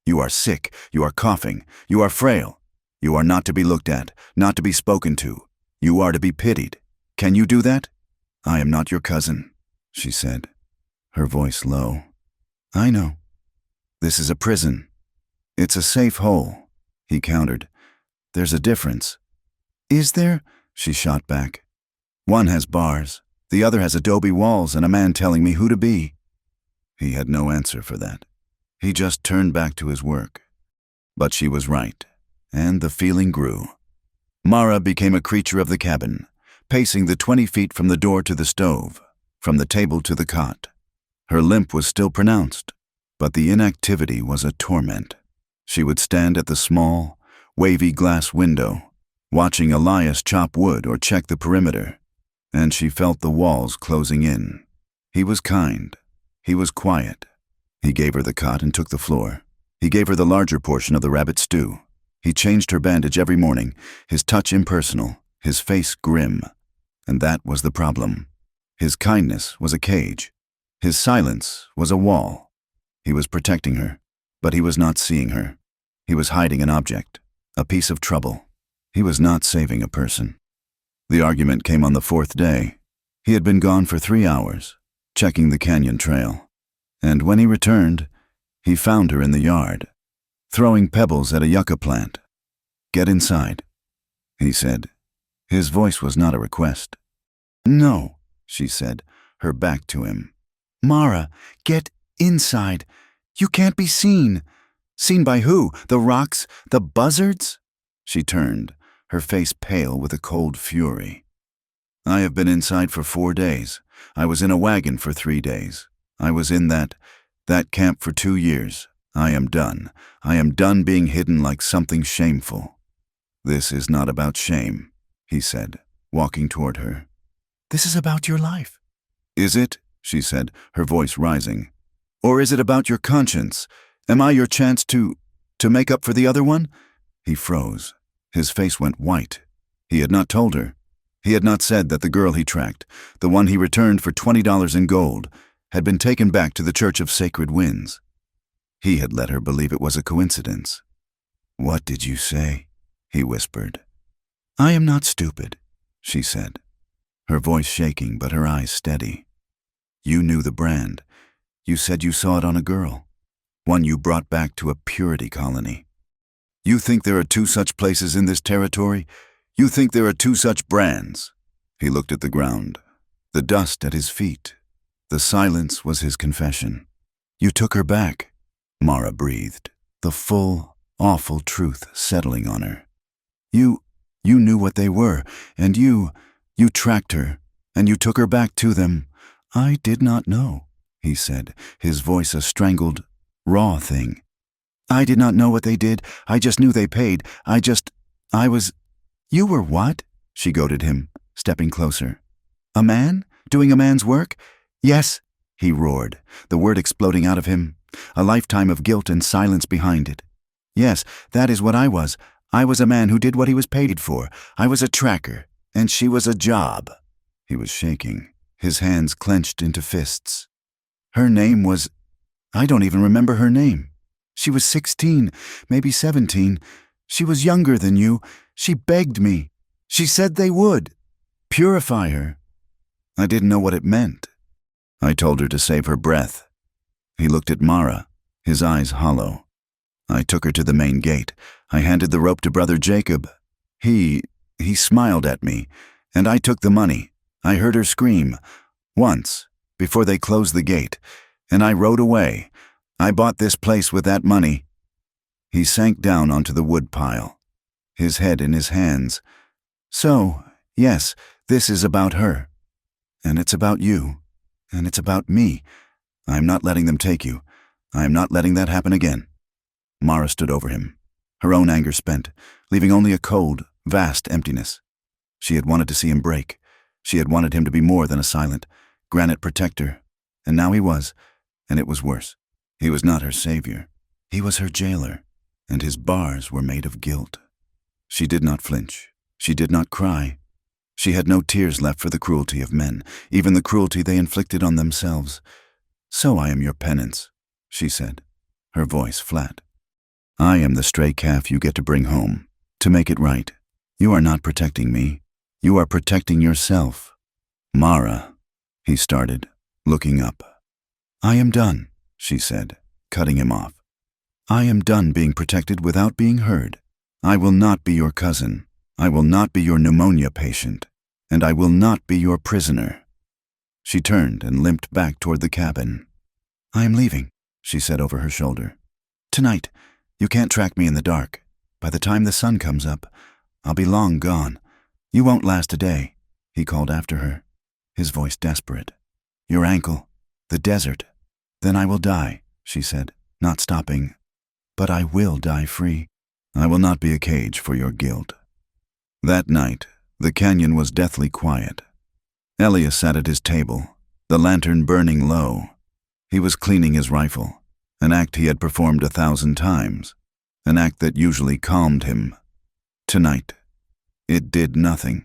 "You are sick. You are coughing. You are frail. You are not to be looked at, not to be spoken to. You are to be pitied. Can you do that?" "I am not your cousin," she said, her voice low. "I know. This is a prison. It's a safe hole," he countered. "There's a difference." "Is there?" she shot back. "One has bars. The other has adobe walls and a man telling me who to be." He had no answer for that. He just turned back to his work. But she was right, and the feeling grew. Mara became a creature of the cabin, pacing the 20 feet from the door to the stove, from the table to the cot. Her limp was still pronounced, but the inactivity was a torment. She would stand at the small, wavy glass window, watching Elias chop wood or check the perimeter, and she felt the walls closing in. He was kind. He was quiet. He gave her the cot and took the floor. He gave her the larger portion of the rabbit stew. He changed her bandage every morning, his touch impersonal, his face grim. And that was the problem. His kindness was a cage. His silence was a wall. He was protecting her, but he was not seeing her. He was hiding an object, a piece of trouble. He was not saving a person. The argument came on the 4th day. He had been gone for 3 hours, checking the canyon trail. And when he returned, he found her in the yard, throwing pebbles at a yucca plant. "Get inside," he said. His voice was not a request. "No," she said, her back to him. "Mara, get inside. You can't be seen." "Seen by who? The rocks? The buzzards?" She turned, her face pale with a cold fury. "I have been inside for 4 days. I was in a wagon for 3 days. I was in that camp for 2 years. I am done. I am done being hidden like something shameful." "This is not about shame," he said, walking toward her. "This is about your life." "Is it?" she said, her voice rising. "Or is it about your conscience? Am I your chance to make up for the other one?" He froze. His face went white. He had not told her. He had not said that the girl he tracked, the one he returned for $20 in gold, had been taken back to the Church of Sacred Winds. He had let her believe it was a coincidence. "What did you say?" he whispered. "I am not stupid," she said, her voice shaking but her eyes steady. "You knew the brand. You said you saw it on a girl, one you brought back to a purity colony. You think there are 2 such places in this territory? You think there are 2 such brands?" He looked at the ground, the dust at his feet. The silence was his confession. "You took her back," Mara breathed, the full, awful truth settling on her. You knew what they were, and you tracked her, and you took her back to them." "I did not know," he said, his voice a strangled, raw thing. "I did not know what they did. I just knew they paid. I was—" "You were what?" she goaded him, stepping closer. "A man? Doing a man's work?" "Yes," he roared, the word exploding out of him, a lifetime of guilt and silence behind it. "Yes, that is what I was. I was a man who did what he was paid for. I was a tracker, and she was a job." He was shaking, his hands clenched into fists. "Her name was— I don't even remember her name. She was 16, maybe 17. She was younger than you. She begged me. She said they would. Purify her. I didn't know what it meant. I told her to save her breath." He looked at Mara, his eyes hollow. "I took her to the main gate. I handed the rope to Brother Jacob. He smiled at me, and I took the money. I heard her scream, once, before they closed the gate, and I rode away. I bought this place with that money." He sank down onto the wood pile, his head in his hands. "So, yes, this is about her. And it's about you. And it's about me. I am not letting them take you. I am not letting that happen again." Mara stood over him, her own anger spent, leaving only a cold, vast emptiness. She had wanted to see him break. She had wanted him to be more than a silent, granite protector. And now he was, and it was worse. He was not her savior. He was her jailer, and his bars were made of guilt. She did not flinch. She did not cry. She had no tears left for the cruelty of men, even the cruelty they inflicted on themselves. "So I am your penance," she said, her voice flat. "I am the stray calf you get to bring home, to make it right. You are not protecting me. You are protecting yourself." "Mara," he started, looking up. "I am done," she said, cutting him off. "I am done being protected without being heard. I will not be your cousin. I will not be your pneumonia patient. And I will not be your prisoner." She turned and limped back toward the cabin. "I am leaving," she said over her shoulder. "Tonight. You can't track me in the dark. By the time the sun comes up, I'll be long gone. You won't last a day," he called after her, his voice desperate. "Your ankle. The desert. Then I will die," she said, not stopping. "But I will die free. I will not be a cage for your guilt." That night, the canyon was deathly quiet. Elias sat at his table, the lantern burning low. He was cleaning his rifle, an act he had performed 1,000 times, an act that usually calmed him. Tonight, it did nothing.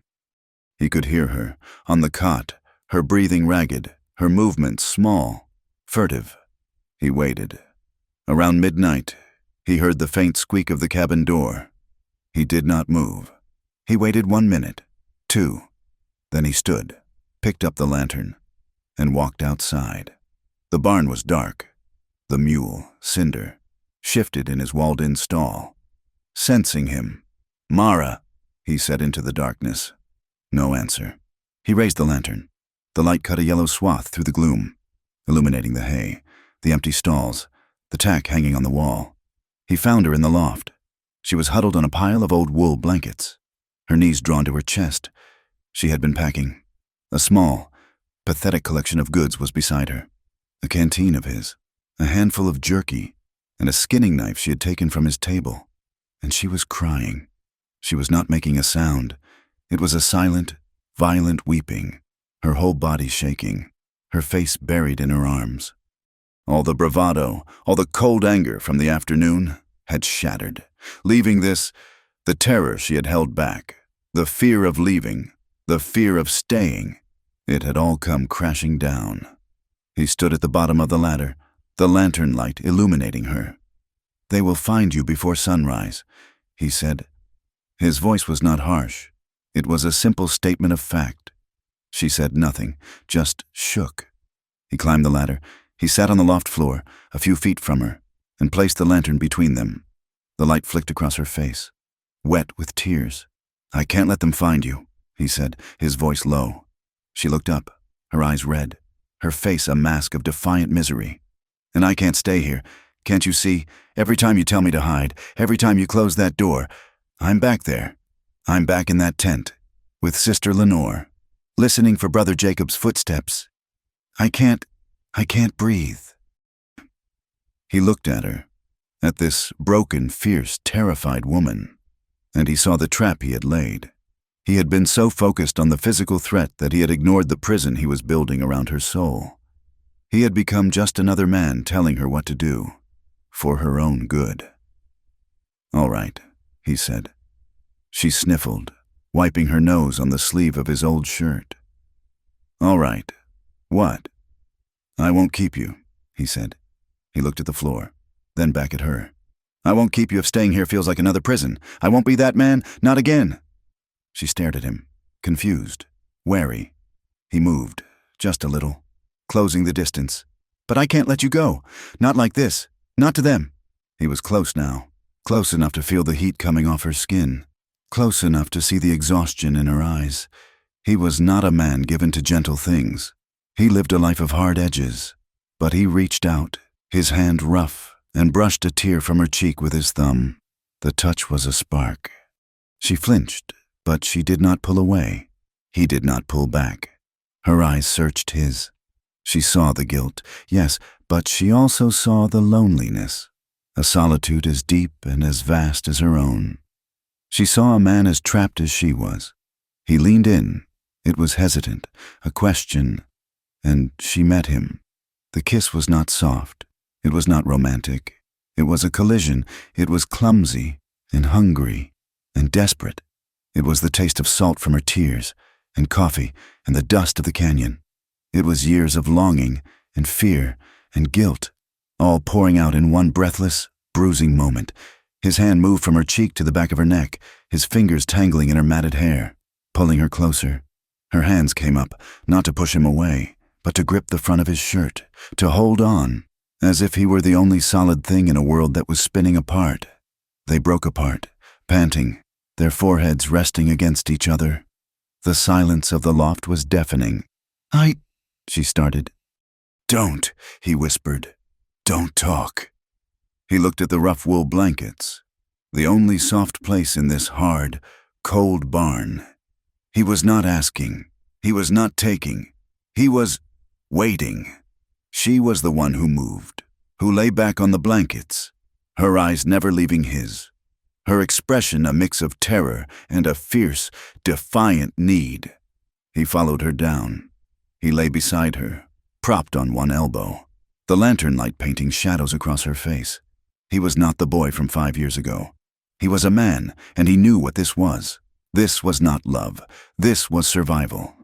He could hear her, on the cot, her breathing ragged, her movements small, furtive. He waited. Around midnight, he heard the faint squeak of the cabin door. He did not move. He waited 1 minute, 2. Then he stood, picked up the lantern, and walked outside. The barn was dark. The mule, Cinder, shifted in his walled-in stall. Sensing him, "Mara," he said into the darkness. No answer. He raised the lantern. The light cut a yellow swath through the gloom, illuminating the hay, the empty stalls, the tack hanging on the wall. He found her in the loft. She was huddled on a pile of old wool blankets, her knees drawn to her chest. She had been packing. A small, pathetic collection of goods was beside her. A canteen of his, a handful of jerky, and a skinning knife she had taken from his table. And she was crying. She was not making a sound. It was a silent, violent weeping, her whole body shaking, her face buried in her arms. All the bravado, all the cold anger from the afternoon had shattered, leaving the terror she had held back, the fear of leaving, the fear of staying. It had all come crashing down. He stood at the bottom of the ladder, the lantern light illuminating her. "They will find you before sunrise," he said. His voice was not harsh. It was a simple statement of fact. She said nothing, just shook. He climbed the ladder. He sat on the loft floor, a few feet from her, and placed the lantern between them. The light flicked across her face, wet with tears. "I can't let them find you," he said, his voice low. She looked up, her eyes red, her face a mask of defiant misery. "And I can't stay here. Can't you see? Every time you tell me to hide, every time you close that door, I'm back there. I'm back in that tent, with Sister Lenore, listening for Brother Jacob's footsteps. I can't breathe." He looked at her, at this broken, fierce, terrified woman, and he saw the trap he had laid. He had been so focused on the physical threat that he had ignored the prison he was building around her soul. He had become just another man telling her what to do, for her own good. "All right," he said. She sniffled, wiping her nose on the sleeve of his old shirt. "All right. What?" "I won't keep you," he said. He looked at the floor, then back at her. "I won't keep you if staying here feels like another prison. I won't be that man, not again." She stared at him, confused, wary. He moved, just a little, closing the distance. "But I can't let you go. Not like this. Not to them." He was close now, close enough to feel the heat coming off her skin, close enough to see the exhaustion in her eyes. He was not a man given to gentle things. He lived a life of hard edges. But he reached out, his hand rough, and brushed a tear from her cheek with his thumb. The touch was a spark. She flinched, but she did not pull away. He did not pull back. Her eyes searched his. She saw the guilt, yes, but she also saw the loneliness, a solitude as deep and as vast as her own. She saw a man as trapped as she was. He leaned in. It was hesitant, a question, and she met him. The kiss was not soft. It was not romantic. It was a collision. It was clumsy and hungry and desperate. It was the taste of salt from her tears, and coffee, and the dust of the canyon. It was years of longing and fear and guilt, all pouring out in one breathless, bruising moment. His hand moved from her cheek to the back of her neck, his fingers tangling in her matted hair, pulling her closer. Her hands came up, not to push him away, but to grip the front of his shirt, to hold on, as if he were the only solid thing in a world that was spinning apart. They broke apart, panting, their foreheads resting against each other. The silence of the loft was deafening. She started. "Don't," he whispered. "Don't talk." He looked at the rough wool blankets, the only soft place in this hard, cold barn. He was not asking. He was not taking. He was waiting. She was the one who moved, who lay back on the blankets, her eyes never leaving his, her expression a mix of terror and a fierce, defiant need. He followed her down. He lay beside her, propped on one elbow, the lantern light painting shadows across her face. He was not the boy from 5 years ago. He was a man, and he knew what this was. This was not love. This was survival.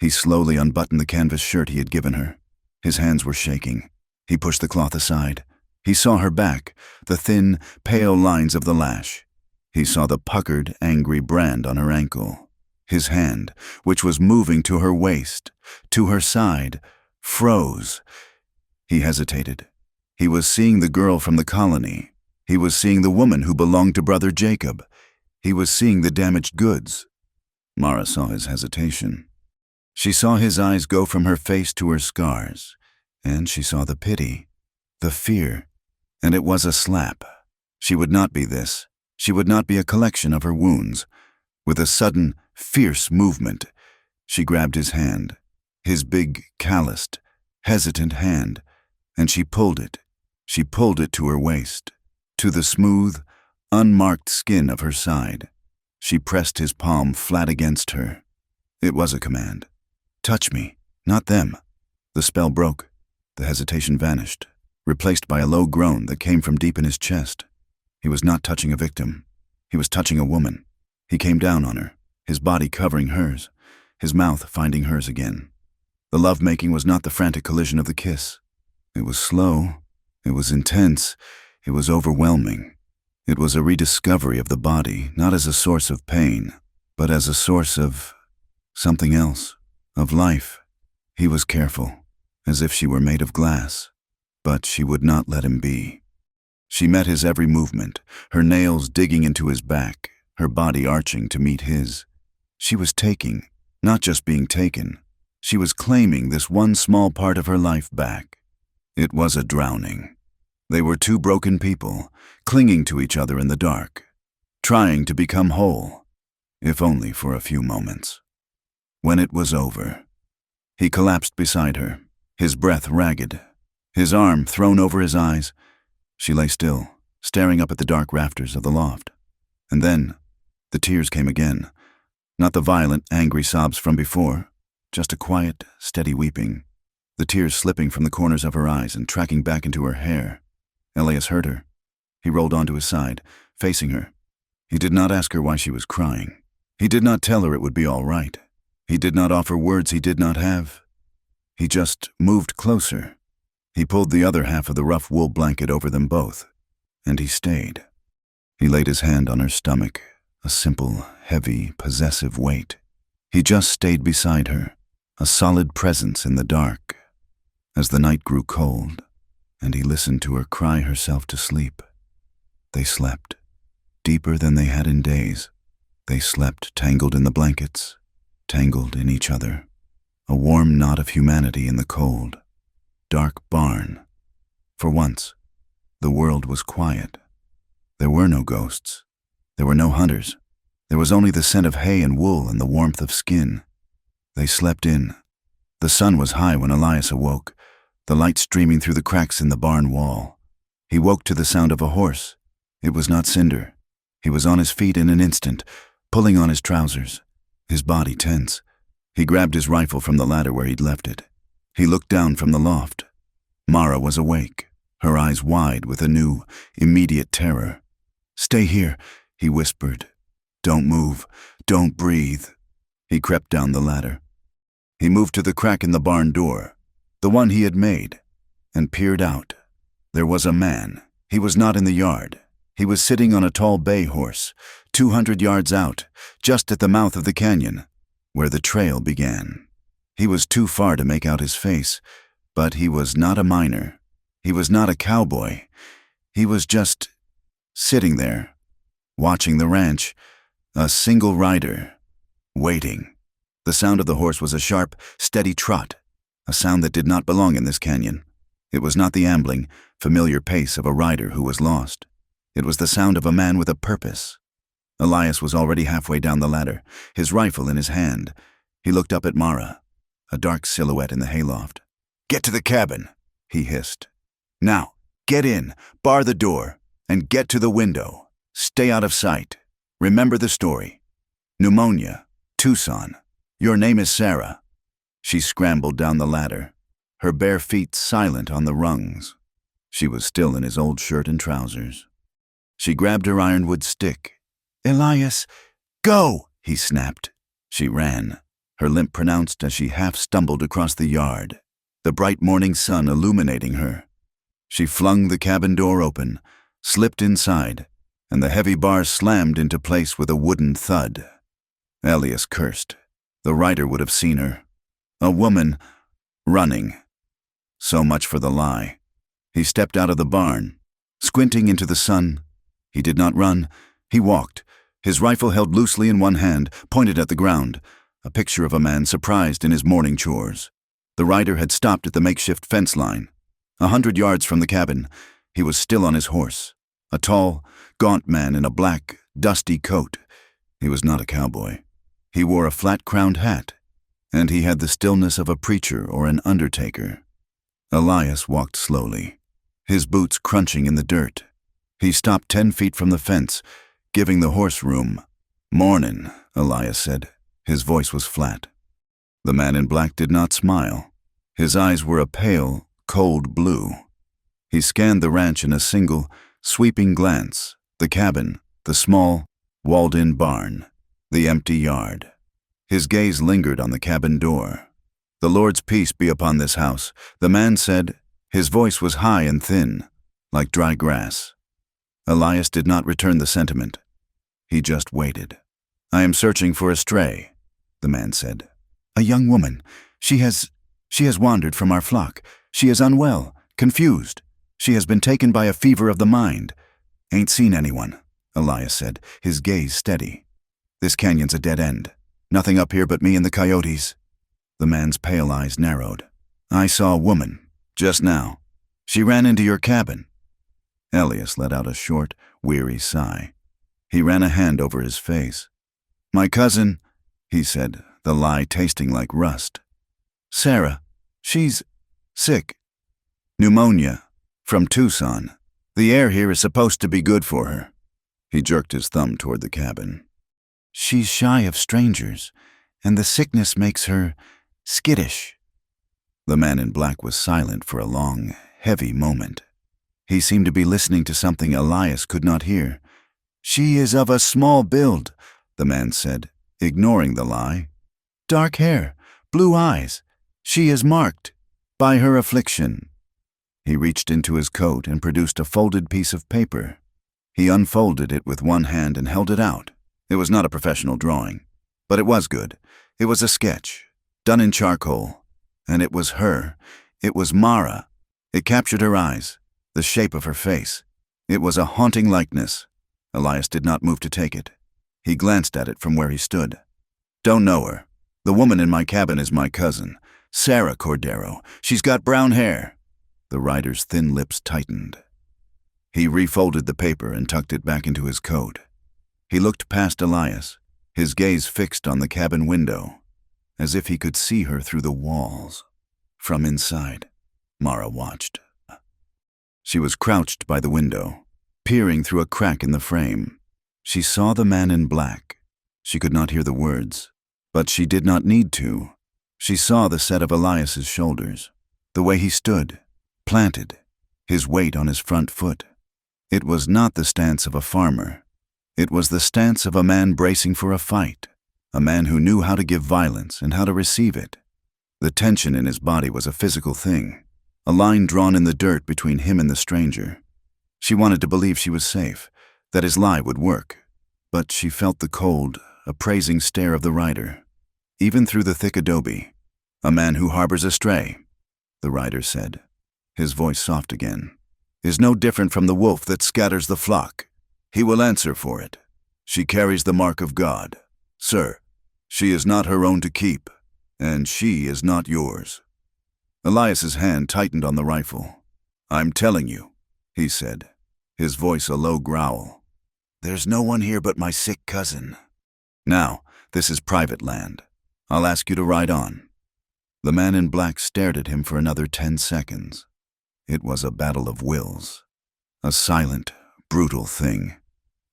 He slowly unbuttoned the canvas shirt he had given her. His hands were shaking. He pushed the cloth aside. He saw her back, the thin, pale lines of the lash. He saw the puckered, angry brand on her ankle. His hand, which was moving to her waist, to her side, froze. He hesitated. He was seeing the girl from the colony. He was seeing the woman who belonged to Brother Jacob. He was seeing the damaged goods. Mara saw his hesitation. She saw his eyes go from her face to her scars, and she saw the pity, the fear, and it was a slap. She would not be this. She would not be a collection of her wounds. With a sudden, fierce movement, she grabbed his hand, his big, calloused, hesitant hand, and she pulled it. She pulled it to her waist, to the smooth, unmarked skin of her side. She pressed his palm flat against her. It was a command. "Touch me, not them." The spell broke. The hesitation vanished, replaced by a low groan that came from deep in his chest. He was not touching a victim. He was touching a woman. He came down on her, his body covering hers, his mouth finding hers again. The lovemaking was not the frantic collision of the kiss. It was slow. It was intense. It was overwhelming. It was a rediscovery of the body, not as a source of pain, but as a source of something else, of life. He was careful, as if she were made of glass, but she would not let him be. She met his every movement, her nails digging into his back, her body arching to meet his. She was taking, not just being taken. She was claiming this one small part of her life back. It was a drowning. They were two broken people, clinging to each other in the dark, trying to become whole, if only for a few moments. When it was over, he collapsed beside her, his breath ragged, his arm thrown over his eyes. She lay still, staring up at the dark rafters of the loft. And then, the tears came again, not the violent, angry sobs from before, just a quiet, steady weeping, the tears slipping from the corners of her eyes and tracking back into her hair. Elias heard her. He rolled onto his side, facing her. He did not ask her why she was crying. He did not tell her it would be all right. He did not offer words he did not have. He just moved closer. He pulled the other half of the rough wool blanket over them both, and he stayed. He laid his hand on her stomach, a simple, heavy, possessive weight. He just stayed beside her, a solid presence in the dark. As the night grew cold, and he listened to her cry herself to sleep, they slept, deeper than they had in days. They slept tangled in the blankets, tangled in each other, a warm knot of humanity in the cold, dark barn. For once, the world was quiet. There were no ghosts. There were no hunters. There was only the scent of hay and wool and the warmth of skin. They slept in. The sun was high when Elias awoke, the light streaming through the cracks in the barn wall. He woke to the sound of a horse. It was not Cinder. He was on his feet in an instant, pulling on his trousers, his body tense. He grabbed his rifle from the ladder where he'd left it. He looked down from the loft. Mara was awake, her eyes wide with a new, immediate terror. "Stay here," he whispered. "Don't move. Don't breathe." He crept down the ladder. He moved to the crack in the barn door, the one he had made, and peered out. There was a man. He was not in the yard. He was sitting on a tall bay horse, 200 yards out, just at the mouth of the canyon, where the trail began. He was too far to make out his face, but he was not a miner. He was not a cowboy. He was just sitting there, watching the ranch, a single rider, waiting. The sound of the horse was a sharp, steady trot. a sound that did not belong in this canyon. It was not the ambling, familiar pace of a rider who was lost. It was the sound of a man with a purpose. Elias was already halfway down the ladder, his rifle in his hand. He looked up at Mara, a dark silhouette in the hayloft. "Get to the cabin," he hissed. "Now, get in, bar the door, and get to the window. Stay out of sight. Remember the story. Pneumonia, Tucson. Your name is Sarah." She scrambled down the ladder, her bare feet silent on the rungs. She was still in his old shirt and trousers. She grabbed her ironwood stick. "Elias, go!" he snapped. She ran, her limp pronounced as she half-stumbled across the yard, the bright morning sun illuminating her. She flung the cabin door open, slipped inside, and the heavy bars slammed into place with a wooden thud. Elias cursed. The rider would have seen her. A woman, running. So much for the lie. He stepped out of the barn, squinting into the sun. He did not run. He walked, his rifle held loosely in one hand, pointed at the ground, a picture of a man surprised in his morning chores. The rider had stopped at the makeshift fence line. 100 yards from the cabin, he was still on his horse, a tall, gaunt man in a black, dusty coat. He was not a cowboy. He wore a flat-crowned hat, and he had the stillness of a preacher or an undertaker. Elias walked slowly, his boots crunching in the dirt. He stopped 10 feet from the fence, giving the horse room. "Mornin'," Elias said. His voice was flat. The man in black did not smile. His eyes were a pale, cold blue. He scanned the ranch in a single, sweeping glance, the cabin, the small, walled-in barn, the empty yard. His gaze lingered on the cabin door. "The Lord's peace be upon this house," the man said. His voice was high and thin, like dry grass. Elias did not return the sentiment. He just waited. "I am searching for a stray," the man said. "A young woman. She has wandered from our flock. She is unwell, confused. She has been taken by a fever of the mind." "Ain't seen anyone," Elias said, his gaze steady. "This canyon's a dead end. Nothing up here but me and the coyotes." The man's pale eyes narrowed. "I saw a woman, just now. She ran into your cabin." Elias let out a short, weary sigh. He ran a hand over his face. "My cousin," he said, the lie tasting like rust. "Sarah, she's sick. Pneumonia, from Tucson. The air here is supposed to be good for her." He jerked his thumb toward the cabin. "She's shy of strangers, and the sickness makes her skittish." The man in black was silent for a long, heavy moment. He seemed to be listening to something Elias could not hear. "She is of a small build," the man said, ignoring the lie. "Dark hair, blue eyes. She is marked by her affliction." He reached into his coat and produced a folded piece of paper. He unfolded it with one hand and held it out. It was not a professional drawing, but it was good. It was a sketch, done in charcoal. And it was her. It was Mara. It captured her eyes, the shape of her face. It was a haunting likeness. Elias did not move to take it. He glanced at it from where he stood. "Don't know her. The woman in my cabin is my cousin, Sarah Cordero. She's got brown hair." The rider's thin lips tightened. He refolded the paper and tucked it back into his coat. He looked past Elias, his gaze fixed on the cabin window, as if he could see her through the walls. From inside, Mara watched. She was crouched by the window, peering through a crack in the frame. She saw the man in black. She could not hear the words, but she did not need to. She saw the set of Elias's shoulders, the way he stood, planted, his weight on his front foot. It was not the stance of a farmer. It was the stance of a man bracing for a fight, a man who knew how to give violence and how to receive it. The tension in his body was a physical thing, a line drawn in the dirt between him and the stranger. She wanted to believe she was safe, that his lie would work, but she felt the cold, appraising stare of the rider. Even through the thick adobe, "A man who harbors a stray," the rider said, his voice soft again, "is no different from the wolf that scatters the flock. He will answer for it. She carries the mark of God. Sir, she is not her own to keep, and she is not yours." Elias's hand tightened on the rifle. "I'm telling you," he said, his voice a low growl. "There's no one here but my sick cousin. Now, this is private land. I'll ask you to ride on." The man in black stared at him for another 10 seconds. It was a battle of wills. A silent, brutal thing.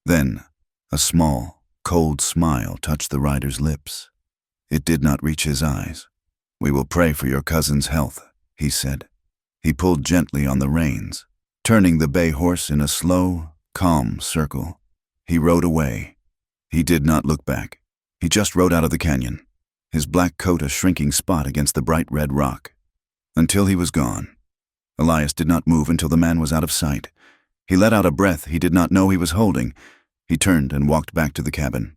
Then, a small, cold smile touched the rider's lips. It did not reach his eyes. "We will pray for your cousin's health," he said. He pulled gently on the reins, turning the bay horse in a slow, calm circle. He rode away. He did not look back. He just rode out of the canyon, his black coat a shrinking spot against the bright red rock. Until he was gone. Elias did not move until the man was out of sight. He let out a breath he did not know he was holding. He turned and walked back to the cabin,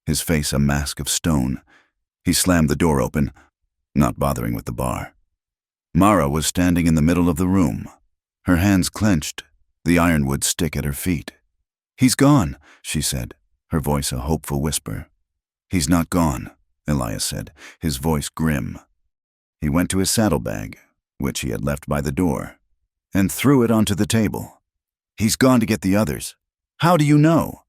his face a mask of stone. He slammed the door open, not bothering with the bar. Mara was standing in the middle of the room, her hands clenched, the ironwood stick at her feet. "He's gone," she said, her voice a hopeful whisper. "He's not gone," Elias said, his voice grim. He went to his saddlebag, which he had left by the door, and threw it onto the table. "He's gone to get the others. How do you know?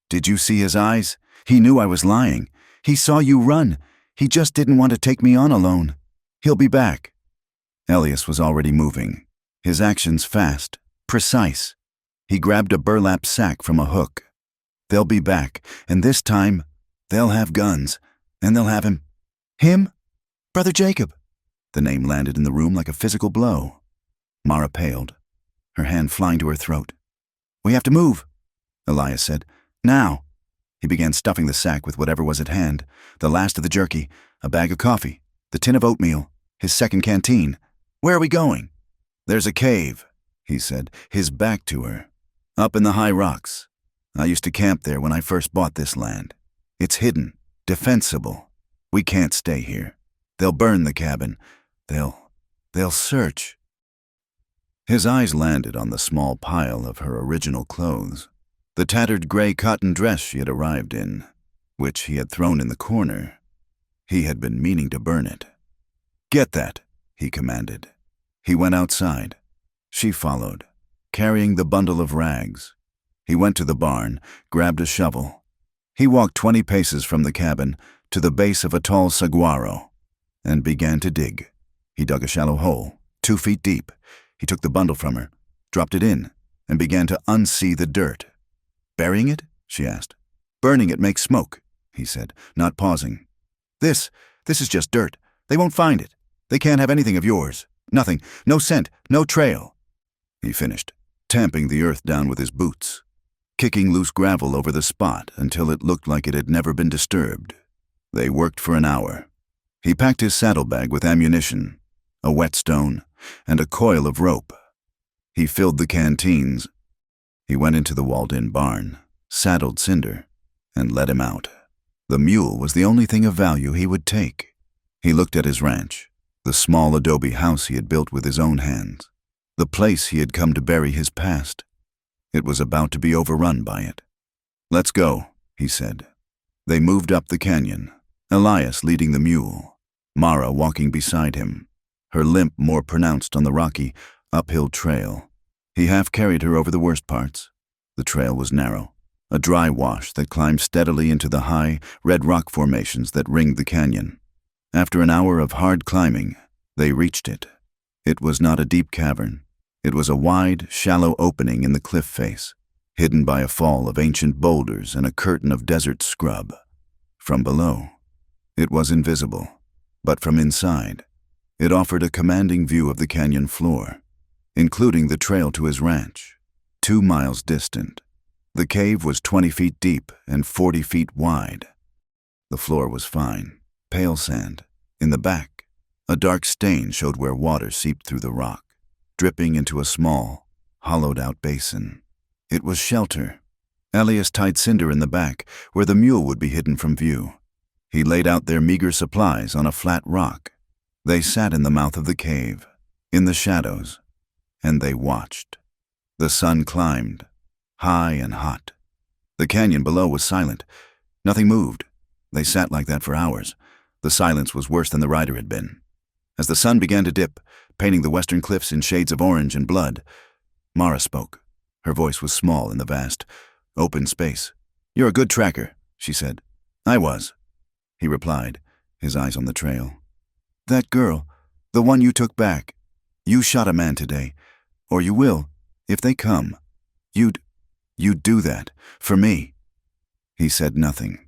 Did you see his eyes? He knew I was lying. He saw you run. He just didn't want to take me on alone. He'll be back." Elias was already moving, his actions fast, precise. He grabbed a burlap sack from a hook. "They'll be back, and this time, they'll have guns, and they'll have him." "Him? Brother Jacob." The name landed in the room like a physical blow. Mara paled, her hand flying to her throat. "We have to move," Elias said. "Now." He began stuffing the sack with whatever was at hand, the last of the jerky, a bag of coffee, the tin of oatmeal, his second canteen. "Where are we going?" "There's a cave," he said, his back to her. "Up in the high rocks. I used to camp there when I first bought this land. It's hidden, defensible. We can't stay here. They'll burn the cabin. They'll search." His eyes landed on the small pile of her original clothes, the tattered gray cotton dress she had arrived in, which he had thrown in the corner. He had been meaning to burn it. "Get that," he commanded. He went outside. She followed, carrying the bundle of rags. He went to the barn, grabbed a shovel. He walked 20 paces from the cabin to the base of a tall saguaro and began to dig. He dug a shallow hole, 2 feet deep. He took the bundle from her, dropped it in, and began to unsee the dirt. "Burying it?" she asked. "Burning it makes smoke," he said, not pausing. This is just dirt. They won't find it. They can't have anything of yours. Nothing. No scent. No trail." He finished, tamping the earth down with his boots, kicking loose gravel over the spot until it looked like it had never been disturbed. They worked for an hour. He packed his saddlebag with ammunition, a whetstone, and a coil of rope. He filled the canteens. He went into the walled-in barn, saddled Cinder, and let him out. The mule was the only thing of value he would take. He looked at his ranch, the small adobe house he had built with his own hands, the place he had come to bury his past. It was about to be overrun by it. "Let's go," he said. They moved up the canyon, Elias leading the mule, Mara walking beside him, her limp more pronounced on the rocky, uphill trail. He half-carried her over the worst parts. The trail was narrow, a dry wash that climbed steadily into the high, red rock formations that ringed the canyon. After an hour of hard climbing, they reached it. It was not a deep cavern. It was a wide, shallow opening in the cliff face, hidden by a fall of ancient boulders and a curtain of desert scrub. From below, it was invisible, but from inside, it offered a commanding view of the canyon floor, including the trail to his ranch, 2 miles distant. The cave was 20 feet deep and 40 feet wide. The floor was fine, pale sand. In the back, a dark stain showed where water seeped through the rock, dripping into a small, hollowed-out basin. It was shelter. Elias tied Cinder in the back, where the mule would be hidden from view. He laid out their meager supplies on a flat rock. They sat in the mouth of the cave, in the shadows, and they watched. The sun climbed, high and hot. The canyon below was silent. Nothing moved. They sat like that for hours. The silence was worse than the rider had been. As the sun began to dip, painting the western cliffs in shades of orange and blood, Mara spoke. Her voice was small in the vast, open space. "You're a good tracker," she said. "I was," he replied, his eyes on the trail. "That girl, the one you took back, you shot a man today, or you will, if they come. You'd do that, for me." He said nothing.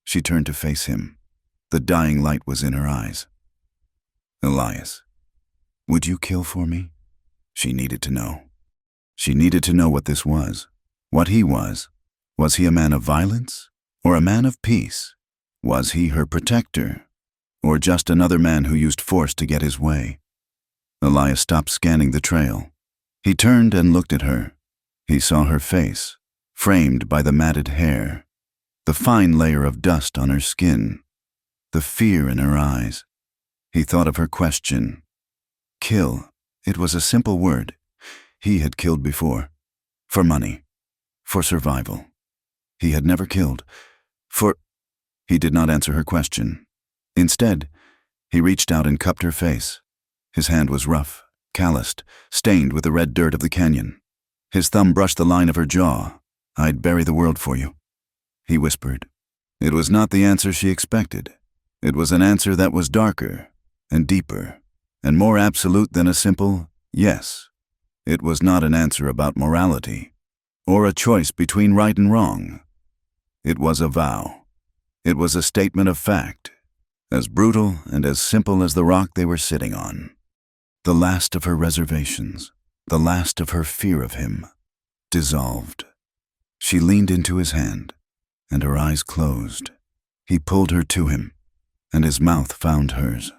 She turned to face him. The dying light was in her eyes. "Elias, would you kill for me?" She needed to know. She needed to know what this was, what he was. Was he a man of violence, or a man of peace? Was he her protector, or just another man who used force to get his way? Elias stopped scanning the trail. He turned and looked at her. He saw her face, framed by the matted hair, the fine layer of dust on her skin, the fear in her eyes. He thought of her question. Kill. It was a simple word. He had killed before. For money. For survival. He had never killed. He did not answer her question. Instead, he reached out and cupped her face. His hand was rough, calloused, stained with the red dirt of the canyon. His thumb brushed the line of her jaw. "I'd bury the world for you," he whispered. It was not the answer she expected. It was an answer that was darker and deeper and more absolute than a simple yes. It was not an answer about morality or a choice between right and wrong. It was a vow. It was a statement of fact, as brutal and as simple as the rock they were sitting on. The last of her reservations, the last of her fear of him, dissolved. She leaned into his hand, and her eyes closed. He pulled her to him, and his mouth found hers.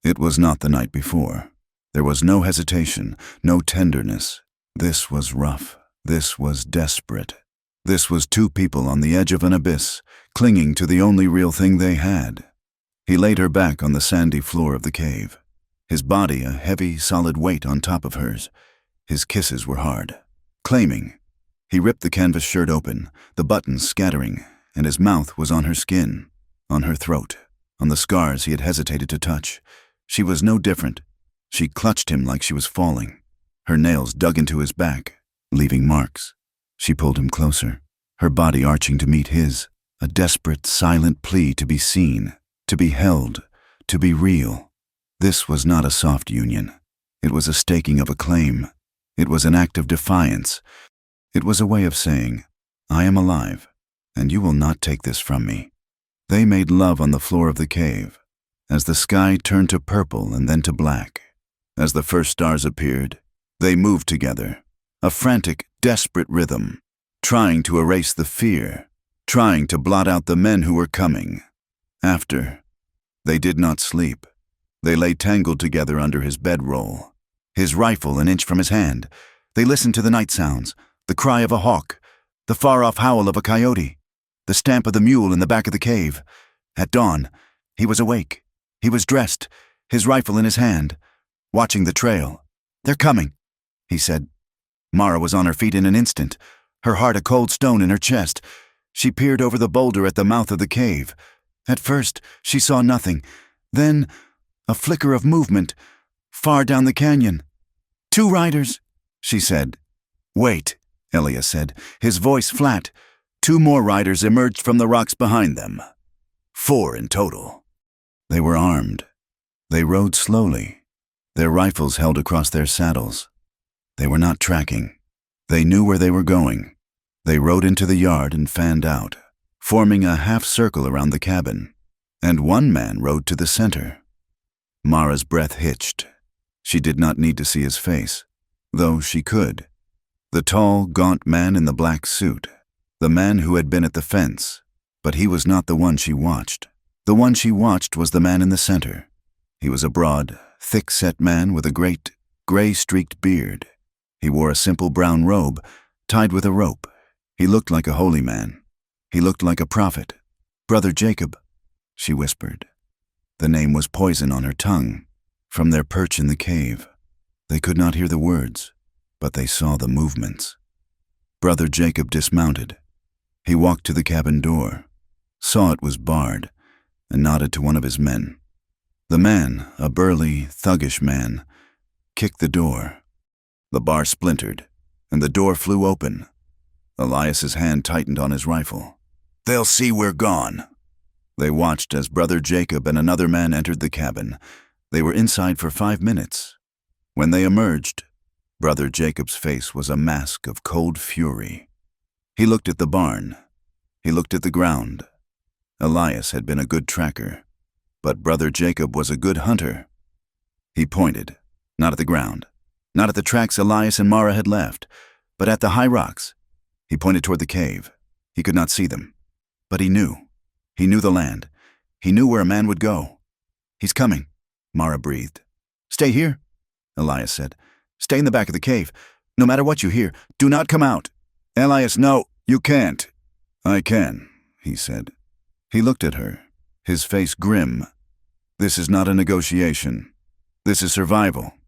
It was not the night before. There was no hesitation, no tenderness. This was rough. This was desperate. This was two people on the edge of an abyss, clinging to the only real thing they had. He laid her back on the sandy floor of the cave, his body a heavy, solid weight on top of hers. His kisses were hard, claiming. He ripped the canvas shirt open, the buttons scattering, and his mouth was on her skin, on her throat, on the scars he had hesitated to touch. She was no different. She clutched him like she was falling. Her nails dug into his back, leaving marks. She pulled him closer, her body arching to meet his, a desperate, silent plea to be seen, to be held, to be real. This was not a soft union. It was a staking of a claim. It was an act of defiance. It was a way of saying, "I am alive, and you will not take this from me." They made love on the floor of the cave, as the sky turned to purple and then to black. As the first stars appeared, they moved together, a frantic, desperate rhythm, trying to erase the fear, trying to blot out the men who were coming. After, they did not sleep. They lay tangled together under his bedroll, his rifle an inch from his hand. They listened to the night sounds, the cry of a hawk, the far-off howl of a coyote, the stamp of the mule in the back of the cave. At dawn, he was awake. He was dressed, his rifle in his hand, watching the trail. "They're coming," he said. Mara was on her feet in an instant, her heart a cold stone in her chest. She peered over the boulder at the mouth of the cave. At first, she saw nothing. Then, a flicker of movement, far down the canyon. "Two riders," she said. "Wait," Elias said, his voice flat. Two more riders emerged from the rocks behind them. 4 in total. They were armed. They rode slowly, their rifles held across their saddles. They were not tracking. They knew where they were going. They rode into the yard and fanned out, forming a half circle around the cabin, and one man rode to the center. Mara's breath hitched. She did not need to see his face, though she could. The tall, gaunt man in the black suit, the man who had been at the fence, but he was not the one she watched. The one she watched was the man in the center. He was a broad, thick-set man with a great, gray-streaked beard. He wore a simple brown robe, tied with a rope. He looked like a holy man. He looked like a prophet. "Brother Jacob," she whispered. The name was poison on her tongue. From their perch in the cave, they could not hear the words, but they saw the movements. Brother Jacob dismounted. He walked to the cabin door, saw it was barred, and nodded to one of his men. The man, a burly, thuggish man, kicked the door. The bar splintered, and the door flew open. Elias's hand tightened on his rifle. "They'll see we're gone." They watched as Brother Jacob and another man entered the cabin. They were inside for 5 minutes. When they emerged, Brother Jacob's face was a mask of cold fury. He looked at the barn. He looked at the ground. Elias had been a good tracker, but Brother Jacob was a good hunter. He pointed, not at the ground, not at the tracks Elias and Mara had left, but at the high rocks. He pointed toward the cave. He could not see them, but he knew. He knew the land. He knew where a man would go. "He's coming," Mara breathed. "Stay here," Elias said. "Stay in the back of the cave. No matter what you hear, do not come out." "Elias, no, you can't." "I can," he said. He looked at her, his face grim. "This is not a negotiation. This is survival.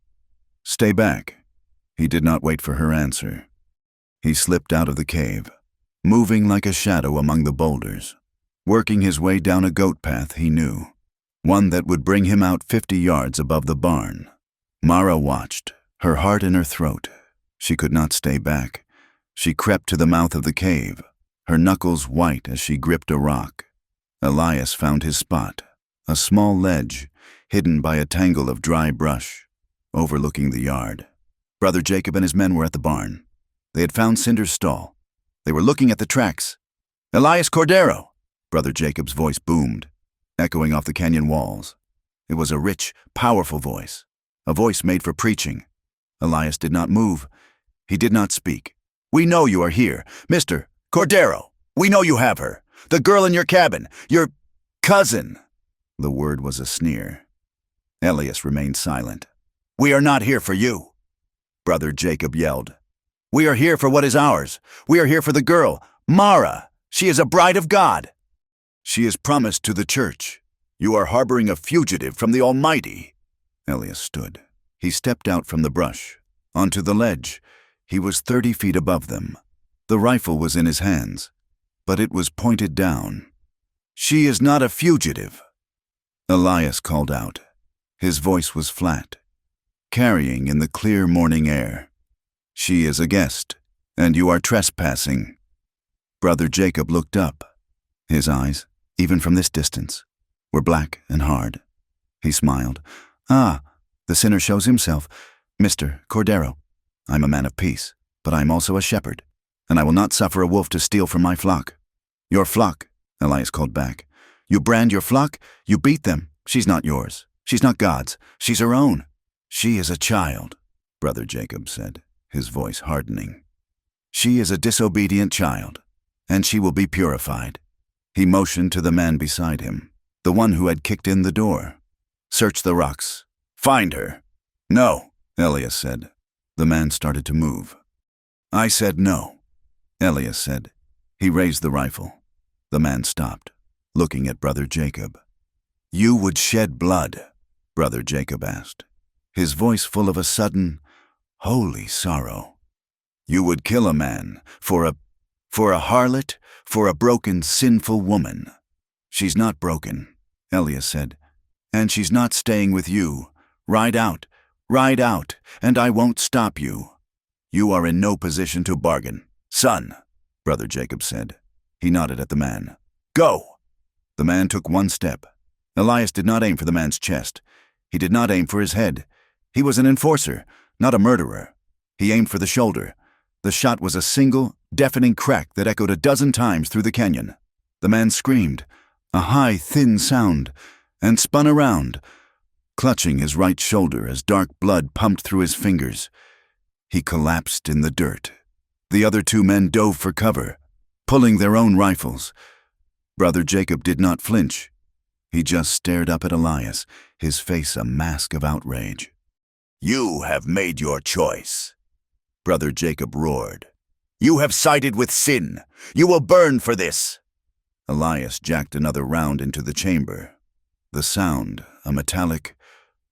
Stay back." He did not wait for her answer. He slipped out of the cave, moving like a shadow among the boulders, working his way down a goat path he knew, one that would bring him out 50 yards above the barn. Mara watched, her heart in her throat. She could not stay back. She crept to the mouth of the cave, her knuckles white as she gripped a rock. Elias found his spot, a small ledge, hidden by a tangle of dry brush, overlooking the yard. Brother Jacob and his men were at the barn. They had found Cinder's stall. They were looking at the tracks. "Elias Cordero!" Brother Jacob's voice boomed, echoing off the canyon walls. It was a rich, powerful voice, a voice made for preaching. Elias did not move. He did not speak. "We know you are here, Mr. Cordero. We know you have her. The girl in your cabin. Your cousin." The word was a sneer. Elias remained silent. "We are not here for you," Brother Jacob yelled. "We are here for what is ours. We are here for the girl, Mara. She is a bride of God. She is promised to the church. You are harboring a fugitive from the Almighty." Elias stood. He stepped out from the brush, onto the ledge. He was 30 feet above them. The rifle was in his hands, but it was pointed down. "She is not a fugitive," Elias called out. His voice was flat, carrying in the clear morning air. "She is a guest, and you are trespassing." Brother Jacob looked up. His eyes, even from this distance, were black and hard. He smiled. "Ah, the sinner shows himself. Mr. Cordero, I'm a man of peace, but I am also a shepherd, and I will not suffer a wolf to steal from my flock." "Your flock," Elias called back. "You brand your flock, you beat them. She's not yours. She's not God's. She's her own." "She is a child," Brother Jacob said, his voice hardening. "She is a disobedient child, and she will be purified." He motioned to the man beside him, the one who had kicked in the door. "Search the rocks. Find her." "No," Elias said. The man started to move. "I said no," Elias said. He raised the rifle. The man stopped, looking at Brother Jacob. "You would shed blood?" Brother Jacob asked, his voice full of a sudden, holy sorrow. "You would kill a man for a harlot, for a broken, sinful woman?" "She's not broken," Elias said, "and she's not staying with you. Ride out, and I won't stop you. You are in no position to bargain." "Son," Brother Jacob said. He nodded at the man. "Go!" The man took one step. Elias did not aim for the man's chest. He did not aim for his head. He was an enforcer, not a murderer. He aimed for the shoulder. The shot was a single, deafening crack that echoed a dozen times through the canyon. The man screamed, a high, thin sound, and spun around, clutching his right shoulder as dark blood pumped through his fingers. He collapsed in the dirt. The other 2 men dove for cover, pulling their own rifles. Brother Jacob did not flinch. He just stared up at Elias, his face a mask of outrage. "You have made your choice," Brother Jacob roared. "You have sided with sin. You will burn for this." Elias jacked another round into the chamber. The sound, a metallic,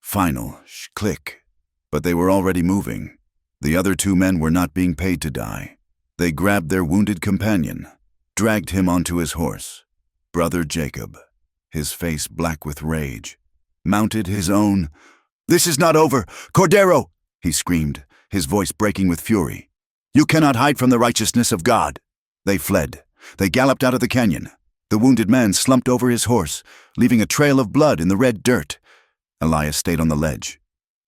final click, but they were already moving. The other 2 men were not being paid to die. They grabbed their wounded companion, dragged him onto his horse. Brother Jacob, his face black with rage, mounted his own. "This is not over! Cordero!" he screamed, his voice breaking with fury. "You cannot hide from the righteousness of God." They fled. They galloped out of the canyon. The wounded man slumped over his horse, leaving a trail of blood in the red dirt. Elias stayed on the ledge,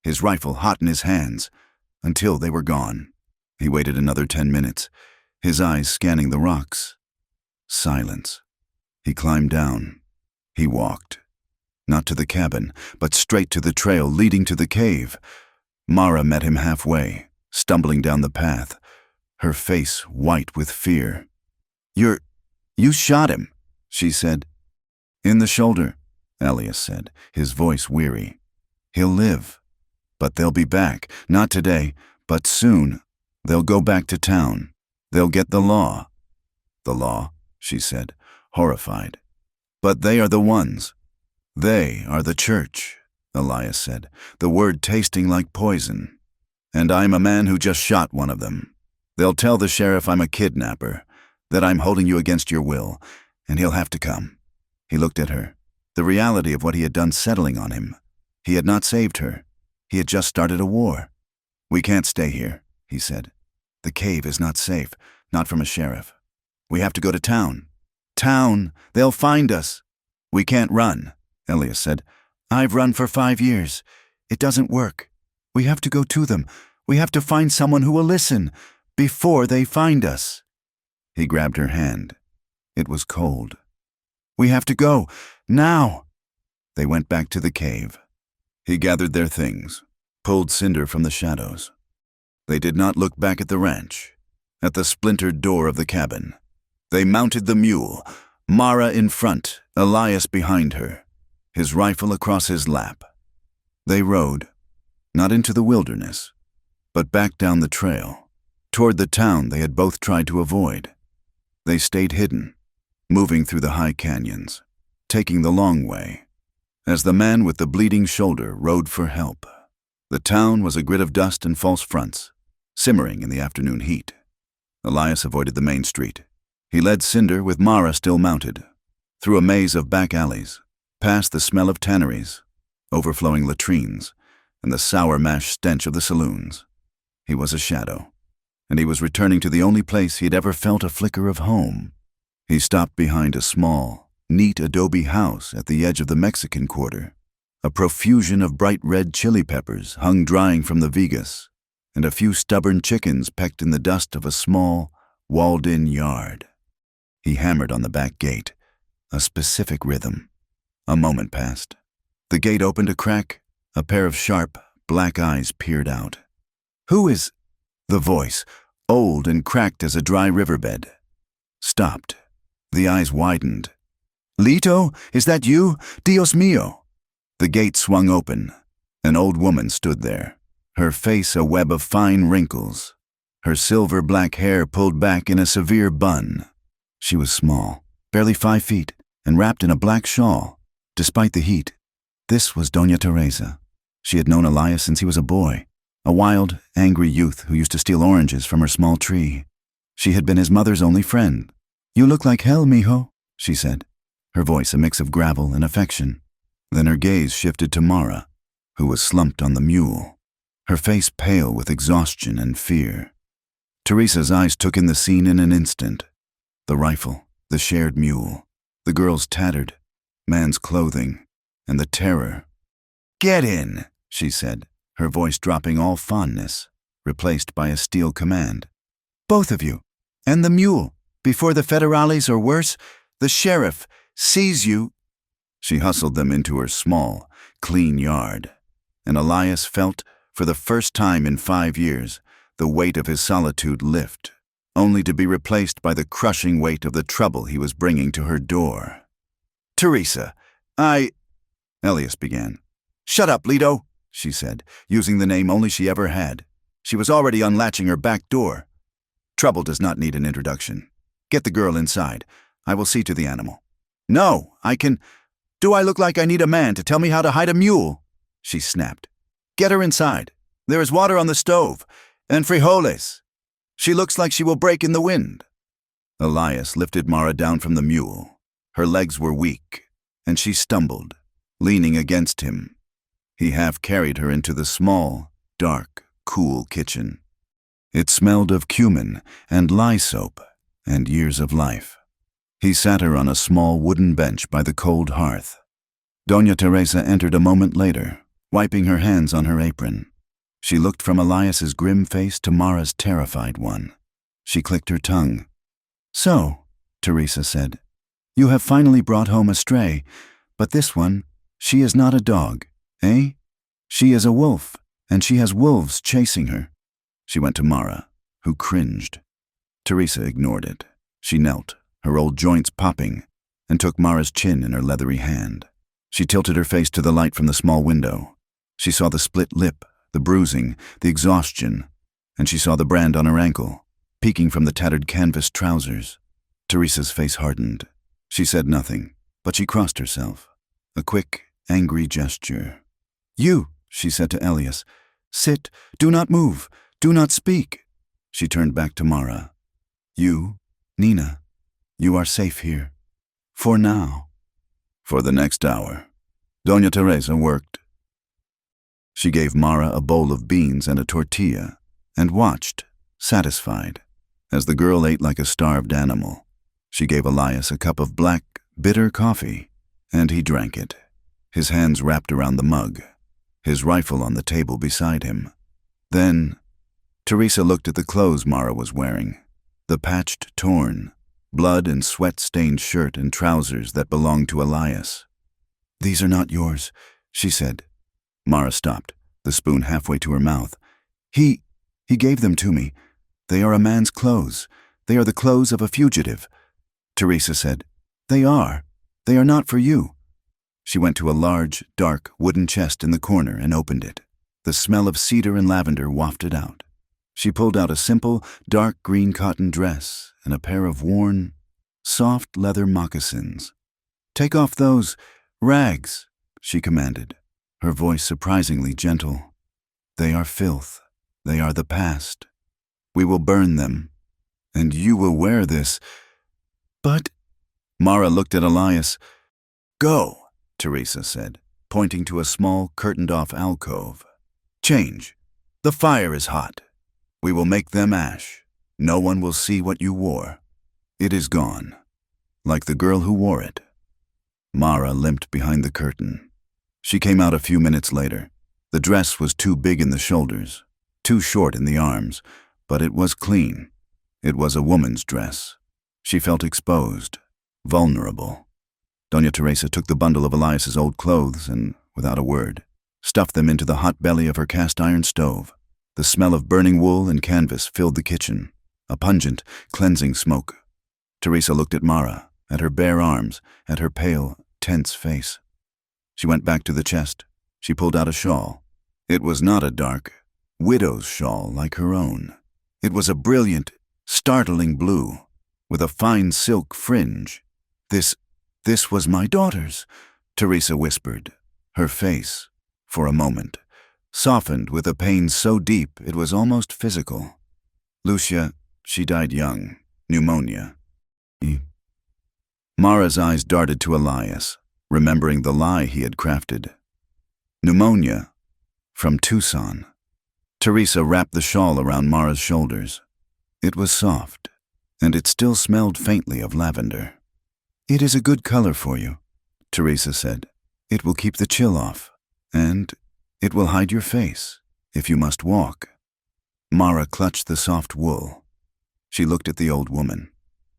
his rifle hot in his hands, until they were gone. He waited another 10 minutes, his eyes scanning the rocks. Silence. He climbed down. He walked. Not to the cabin, but straight to the trail leading to the cave. Mara met him halfway, stumbling down the path, her face white with fear. You shot him," she said. "In the shoulder," Elias said, his voice weary. "He'll live. But they'll be back, not today, but soon. They'll go back to town. They'll get the law." "The law," she said, horrified. "But they are the ones. They are the church," Elias said, the word tasting like poison. "And I'm a man who just shot one of them. They'll tell the sheriff I'm a kidnapper, that I'm holding you against your will, and he'll have to come." He looked at her, the reality of what he had done settling on him. He had not saved her. He had just started a war. "We can't stay here," he said. "The cave is not safe, not from a sheriff. We have to go to town." "Town! They'll find us." "We can't run," Elias said. "I've run for 5 years. It doesn't work. We have to go to them. We have to find someone who will listen, before they find us." He grabbed her hand. It was cold. "We have to go, now." They went back to the cave. He gathered their things, pulled Cinder from the shadows. They did not look back at the ranch, at the splintered door of the cabin. They mounted the mule, Mara in front, Elias behind her, his rifle across his lap. They rode, not into the wilderness, but back down the trail, toward the town they had both tried to avoid. They stayed hidden, moving through the high canyons, taking the long way, as the man with the bleeding shoulder rode for help. The town was a grid of dust and false fronts, simmering in the afternoon heat. Elias avoided the main street. He led Cinder, with Mara still mounted, through a maze of back alleys, past the smell of tanneries, overflowing latrines, and the sour mash stench of the saloons. He was a shadow, and he was returning to the only place he had ever felt a flicker of home. He stopped behind a small, neat adobe house at the edge of the Mexican quarter. A profusion of bright red chili peppers hung drying from the vigas, and a few stubborn chickens pecked in the dust of a small, walled-in yard. He hammered on the back gate, a specific rhythm. A moment passed. The gate opened a crack. A pair of sharp, black eyes peered out. "Who is—" The voice, old and cracked as a dry riverbed, stopped. The eyes widened. "Lito, is that you? Dios mío!" The gate swung open. An old woman stood there, her face a web of fine wrinkles, her silver-black hair pulled back in a severe bun. She was small, barely 5 feet, and wrapped in a black shawl, despite the heat. This was Doña Teresa. She had known Elias since he was a boy, a wild, angry youth who used to steal oranges from her small tree. She had been his mother's only friend. "You look like hell, mijo," she said, her voice a mix of gravel and affection. Then her gaze shifted to Mara, who was slumped on the mule, her face pale with exhaustion and fear. Teresa's eyes took in the scene in an instant. The rifle, the shared mule, the girl's tattered, man's clothing, and the terror. "Get in," she said, her voice dropping all fondness, replaced by a steel command. "Both of you, and the mule, before the federales or worse, the sheriff, sees you." She hustled them into her small, clean yard, and Elias felt, for the first time in 5 years, the weight of his solitude lift, only to be replaced by the crushing weight of the trouble he was bringing to her door. "Teresa, Elias began. "Shut up, Lito," she said, using the name only she ever had. She was already unlatching her back door. "Trouble does not need an introduction. Get the girl inside. I will see to the animal." "No, I can—" "Do I look like I need a man to tell me how to hide a mule?" she snapped. "Get her inside. There is water on the stove, and frijoles. She looks like she will break in the wind." Elias lifted Mara down from the mule. Her legs were weak, and she stumbled. leaning against him. He half carried her into the small, dark, cool kitchen. It smelled of cumin and lye soap and years of life. He sat her on a small wooden bench by the cold hearth. Doña Teresa entered a moment later, wiping her hands on her apron. She looked from Elias's grim face to Mara's terrified one. She clicked her tongue. "So," Teresa said, "you have finally brought home a stray, but this one, she is not a dog, eh? She is a wolf, and she has wolves chasing her." She went to Mara, who cringed. Teresa ignored it. She knelt, her old joints popping, and took Mara's chin in her leathery hand. She tilted her face to the light from the small window. She saw the split lip, the bruising, the exhaustion, and she saw the brand on her ankle, peeking from the tattered canvas trousers. Teresa's face hardened. She said nothing, but she crossed herself. A quick, angry gesture. "You," she said to Elias, "sit, do not move, do not speak." She turned back to Mara. "You, Nina, you are safe here. For now." For the next hour, Doña Teresa worked. She gave Mara a bowl of beans and a tortilla, and watched, satisfied, as the girl ate like a starved animal. She gave Elias a cup of black, bitter coffee, and he drank it, his hands wrapped around the mug, his rifle on the table beside him. Then, Teresa looked at the clothes Mara was wearing, the patched, torn, blood and sweat-stained shirt and trousers that belonged to Elias. "These are not yours," she said. Mara stopped, the spoon halfway to her mouth. He gave them to me. They are a man's clothes. They are the clothes of a fugitive." Teresa said, They are not for you." She went to a large, dark, wooden chest in the corner and opened it. The smell of cedar and lavender wafted out. She pulled out a simple, dark green cotton dress and a pair of worn, soft leather moccasins. "Take off those rags," she commanded, her voice surprisingly gentle. "They are filth. They are the past. We will burn them, and you will wear this." "But—" Mara looked at Elias. "Go," Teresa said, pointing to a small, curtained-off alcove. "Change. The fire is hot. We will make them ash. No one will see what you wore. It is gone, like the girl who wore it." Mara limped behind the curtain. She came out a few minutes later. The dress was too big in the shoulders, too short in the arms, but it was clean. It was a woman's dress. She felt exposed, vulnerable. Doña Teresa took the bundle of Elias's old clothes and, without a word, stuffed them into the hot belly of her cast-iron stove. The smell of burning wool and canvas filled the kitchen, a pungent, cleansing smoke. Teresa looked at Mara, at her bare arms, at her pale, tense face. She went back to the chest. She pulled out a shawl. It was not a dark, widow's shawl like her own. It was a brilliant, startling blue, with a fine silk fringe. This was my daughter's," Teresa whispered, her face, for a moment, softened with a pain so deep it was almost physical. "Lucia, she died young, pneumonia." Mara's eyes darted to Elias, remembering the lie he had crafted. "Pneumonia, from Tucson." Teresa wrapped the shawl around Mara's shoulders. It was soft, and it still smelled faintly of lavender. "It is a good color for you," Teresa said. "It will keep the chill off, and it will hide your face, if you must walk." Mara clutched the soft wool. She looked at the old woman,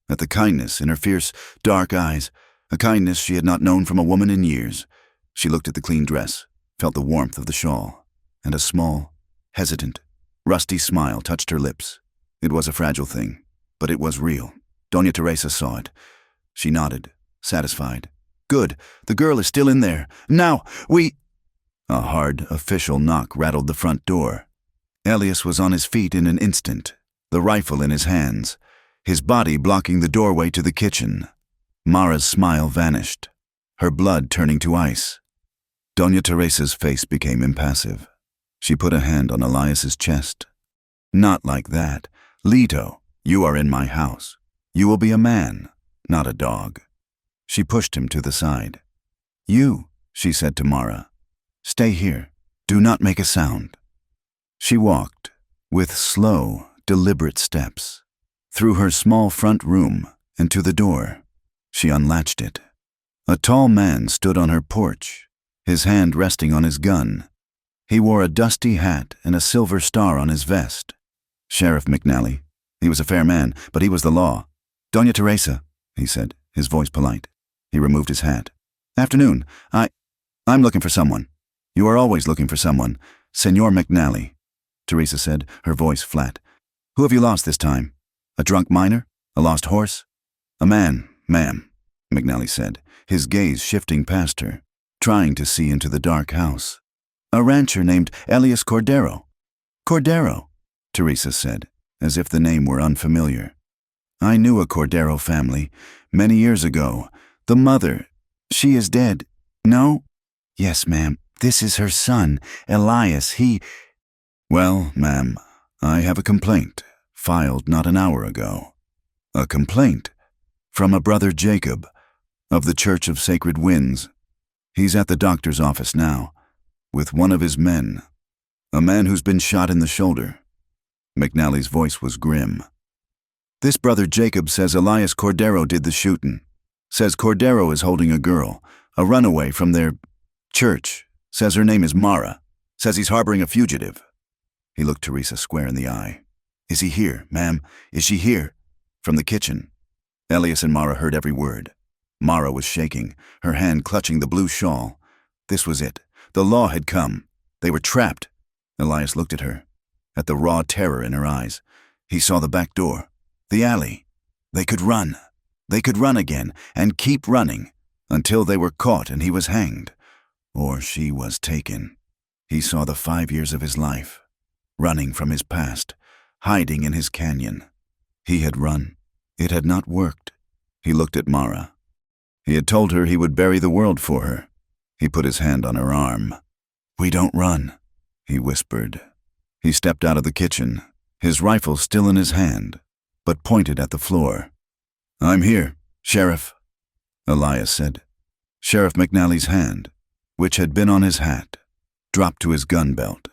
at the kindness in her fierce, dark eyes, a kindness she had not known from a woman in years. She looked at the clean dress, felt the warmth of the shawl, and a small, hesitant, rusty smile touched her lips. It was a fragile thing, but it was real. Doña Teresa saw it. She nodded, satisfied. "Good, the girl is still in there. Now, we—" A hard, official knock rattled the front door. Elias was on his feet in an instant, the rifle in his hands, his body blocking the doorway to the kitchen. Mara's smile vanished, her blood turning to ice. Doña Teresa's face became impassive. She put a hand on Elias's chest. "Not like that. Lito, you are in my house. You will be a man, not a dog." She pushed him to the side. "You," she said to Mara. "Stay here. Do not make a sound." She walked, with slow, deliberate steps, through her small front room and to the door. She unlatched it. A tall man stood on her porch, his hand resting on his gun. He wore a dusty hat and a silver star on his vest. Sheriff McNally. He was a fair man, but he was the law. "Doña Teresa," he said, his voice polite. He removed his hat. "Afternoon. I'm looking for someone." "You are always looking for someone, Senor McNally," Teresa said, her voice flat. "Who have you lost this time? A drunk miner? A lost horse?" "A man, ma'am," McNally said, his gaze shifting past her, trying to see into the dark house. "A rancher named Elias Cordero." "Cordero," Teresa said, as if the name were unfamiliar. "I knew a Cordero family, many years ago. The mother, she is dead." "No?" "Yes, ma'am. This is her son, Elias. Well, ma'am, I have a complaint, filed not an hour ago. A complaint from a brother Jacob, of the Church of Sacred Winds. He's at the doctor's office now, with one of his men, a man who's been shot in the shoulder." McNally's voice was grim. "This brother Jacob says Elias Cordero did the shootin'. Says Cordero is holding a girl, a runaway from their church. Says her name is Mara. Says he's harboring a fugitive." He looked Teresa square in the eye. "Is he here, ma'am? Is she here?" From the kitchen. Elias and Mara heard every word. Mara was shaking, her hand clutching the blue shawl. This was it. The law had come. They were trapped. Elias looked at her, at the raw terror in her eyes. He saw the back door, the alley. They could run. They could run again, and keep running, until they were caught and he was hanged. Or she was taken. He saw the 5 years of his life, running from his past, hiding in his canyon. He had run. It had not worked. He looked at Mara. He had told her he would bury the world for her. He put his hand on her arm. "We don't run," he whispered. He stepped out of the kitchen, his rifle still in his hand, but pointed at the floor. "I'm here, Sheriff," Elias said. Sheriff McNally's hand, which had been on his hat, dropped to his gun belt.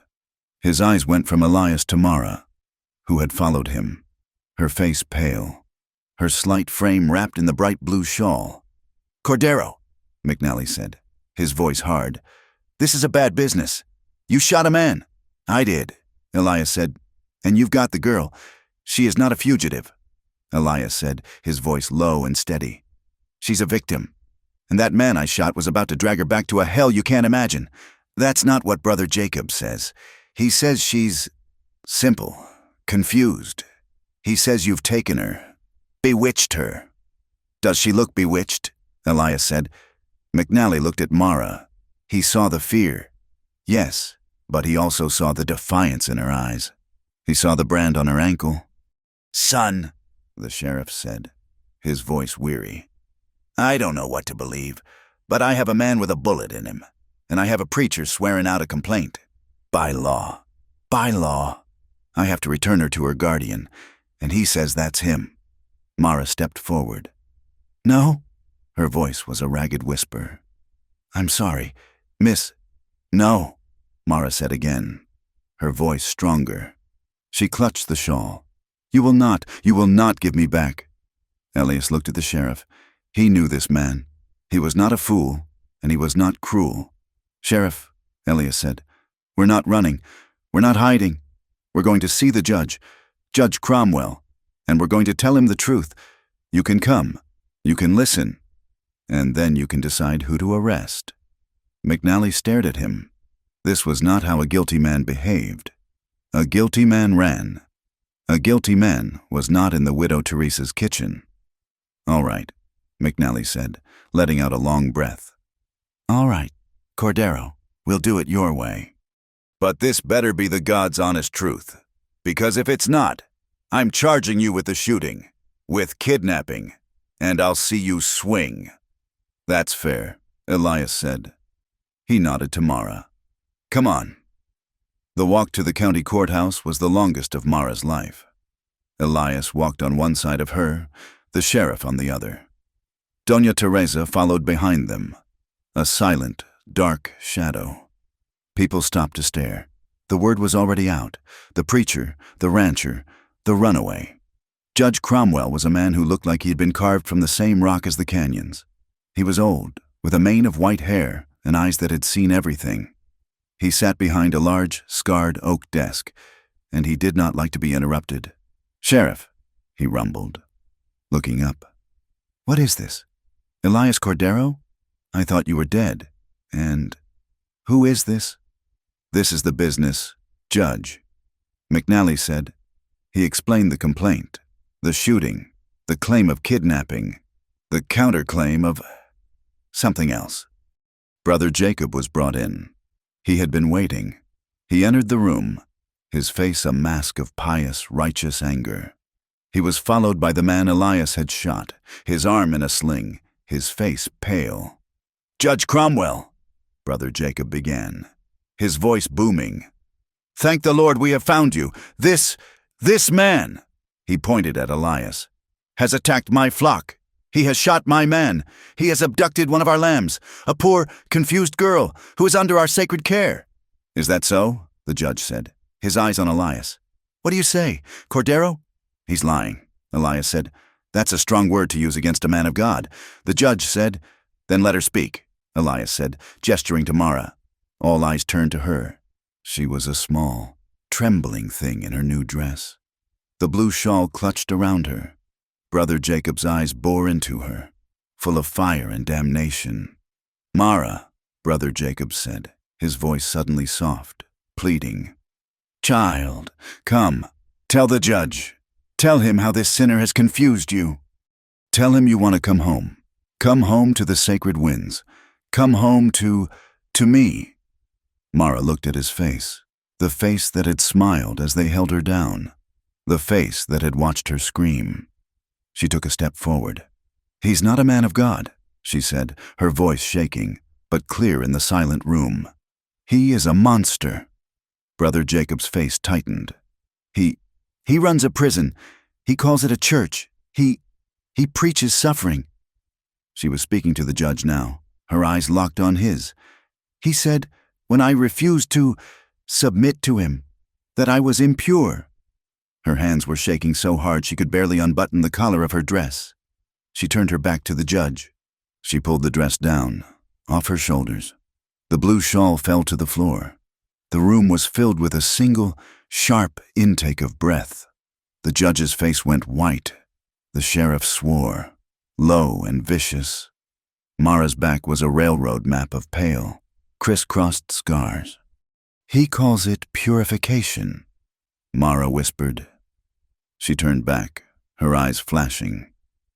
His eyes went from Elias to Mara, who had followed him, her face pale, her slight frame wrapped in the bright blue shawl. "Cordero," McNally said, his voice hard. "This is a bad business. You shot a man." "I did," Elias said. "And you've got the girl. She is not a fugitive," Elias said, his voice low and steady. "She's a victim. And that man I shot was about to drag her back to a hell you can't imagine. That's not what Brother Jacob says. He says she's simple, confused. He says you've taken her, bewitched her." "Does she look bewitched?" Elias said. McNally looked at Mara. He saw the fear. Yes, but he also saw the defiance in her eyes. He saw the brand on her ankle. "Son," the sheriff said, his voice weary. "I don't know what to believe, but I have a man with a bullet in him, and I have a preacher swearing out a complaint. By law. By law. I have to return her to her guardian, and he says that's him." Mara stepped forward. "No?" Her voice was a ragged whisper. "I'm sorry, Miss—" "No," Mara said again, her voice stronger. She clutched the shawl. You will not give me back." Elias looked at the sheriff. He knew this man. He was not a fool, and he was not cruel. "Sheriff," Elias said, "we're not running. We're not hiding. We're going to see the judge, Judge Cromwell, and we're going to tell him the truth. You can come. You can listen. And then you can decide who to arrest." McNally stared at him. This was not how a guilty man behaved. A guilty man ran. A guilty man was not in the widow Teresa's kitchen. "All right," McNally said, letting out a long breath. "All right, Cordero, we'll do it your way. But this better be the God's honest truth, because if it's not, I'm charging you with the shooting, with kidnapping, and I'll see you swing." "That's fair," Elias said. He nodded to Mara. "Come on." The walk to the county courthouse was the longest of Mara's life. Elias walked on one side of her, the sheriff on the other. Doña Teresa followed behind them, a silent, dark shadow. People stopped to stare. The word was already out. The preacher, the rancher, the runaway. Judge Cromwell was a man who looked like he had been carved from the same rock as the canyons. He was old, with a mane of white hair and eyes that had seen everything. He sat behind a large, scarred oak desk, and he did not like to be interrupted. "Sheriff," he rumbled, looking up. "What is this? Elias Cordero? I thought you were dead. And who is this?" "This is the business, Judge," McNally said. He explained the complaint, the shooting, the claim of kidnapping, the counterclaim of something else. Brother Jacob was brought in. He had been waiting. He entered the room, his face a mask of pious, righteous anger. He was followed by the man Elias had shot, his arm in a sling, his face pale. "Judge Cromwell," Brother Jacob began, his voice booming. "Thank the Lord we have found you. This man," he pointed at Elias, "has attacked my flock. He has shot my man. He has abducted one of our lambs, a poor, confused girl who is under our sacred care." "Is that so?" the judge said, his eyes on Elias. "What do you say, Cordero?" "He's lying," Elias said. "That's a strong word to use against a man of God." The judge said, "Then let her speak," Elias said, gesturing to Mara. All eyes turned to her. She was a small, trembling thing in her new dress. The blue shawl clutched around her. Brother Jacob's eyes bore into her, full of fire and damnation. "Mara," Brother Jacob said, his voice suddenly soft, pleading. "Child, come, tell the judge. Tell him how this sinner has confused you. Tell him you want to come home. Come home to the sacred winds. Come home to me." Mara looked at his face, the face that had smiled as they held her down, the face that had watched her scream. She took a step forward. "He's not a man of God," she said, her voice shaking, but clear in the silent room. "He is a monster." Brother Jacob's face tightened. He runs a prison. He calls it a church. He preaches suffering." She was speaking to the judge now, her eyes locked on his. "He said, when I refused to submit to him, that I was impure." Her hands were shaking so hard she could barely unbutton the collar of her dress. She turned her back to the judge. She pulled the dress down, off her shoulders. The blue shawl fell to the floor. The room was filled with a single, sharp intake of breath. The judge's face went white. The sheriff swore, low and vicious. Mara's back was a railroad map of pale, crisscrossed scars. "He calls it purification," Mara whispered. She turned back, her eyes flashing,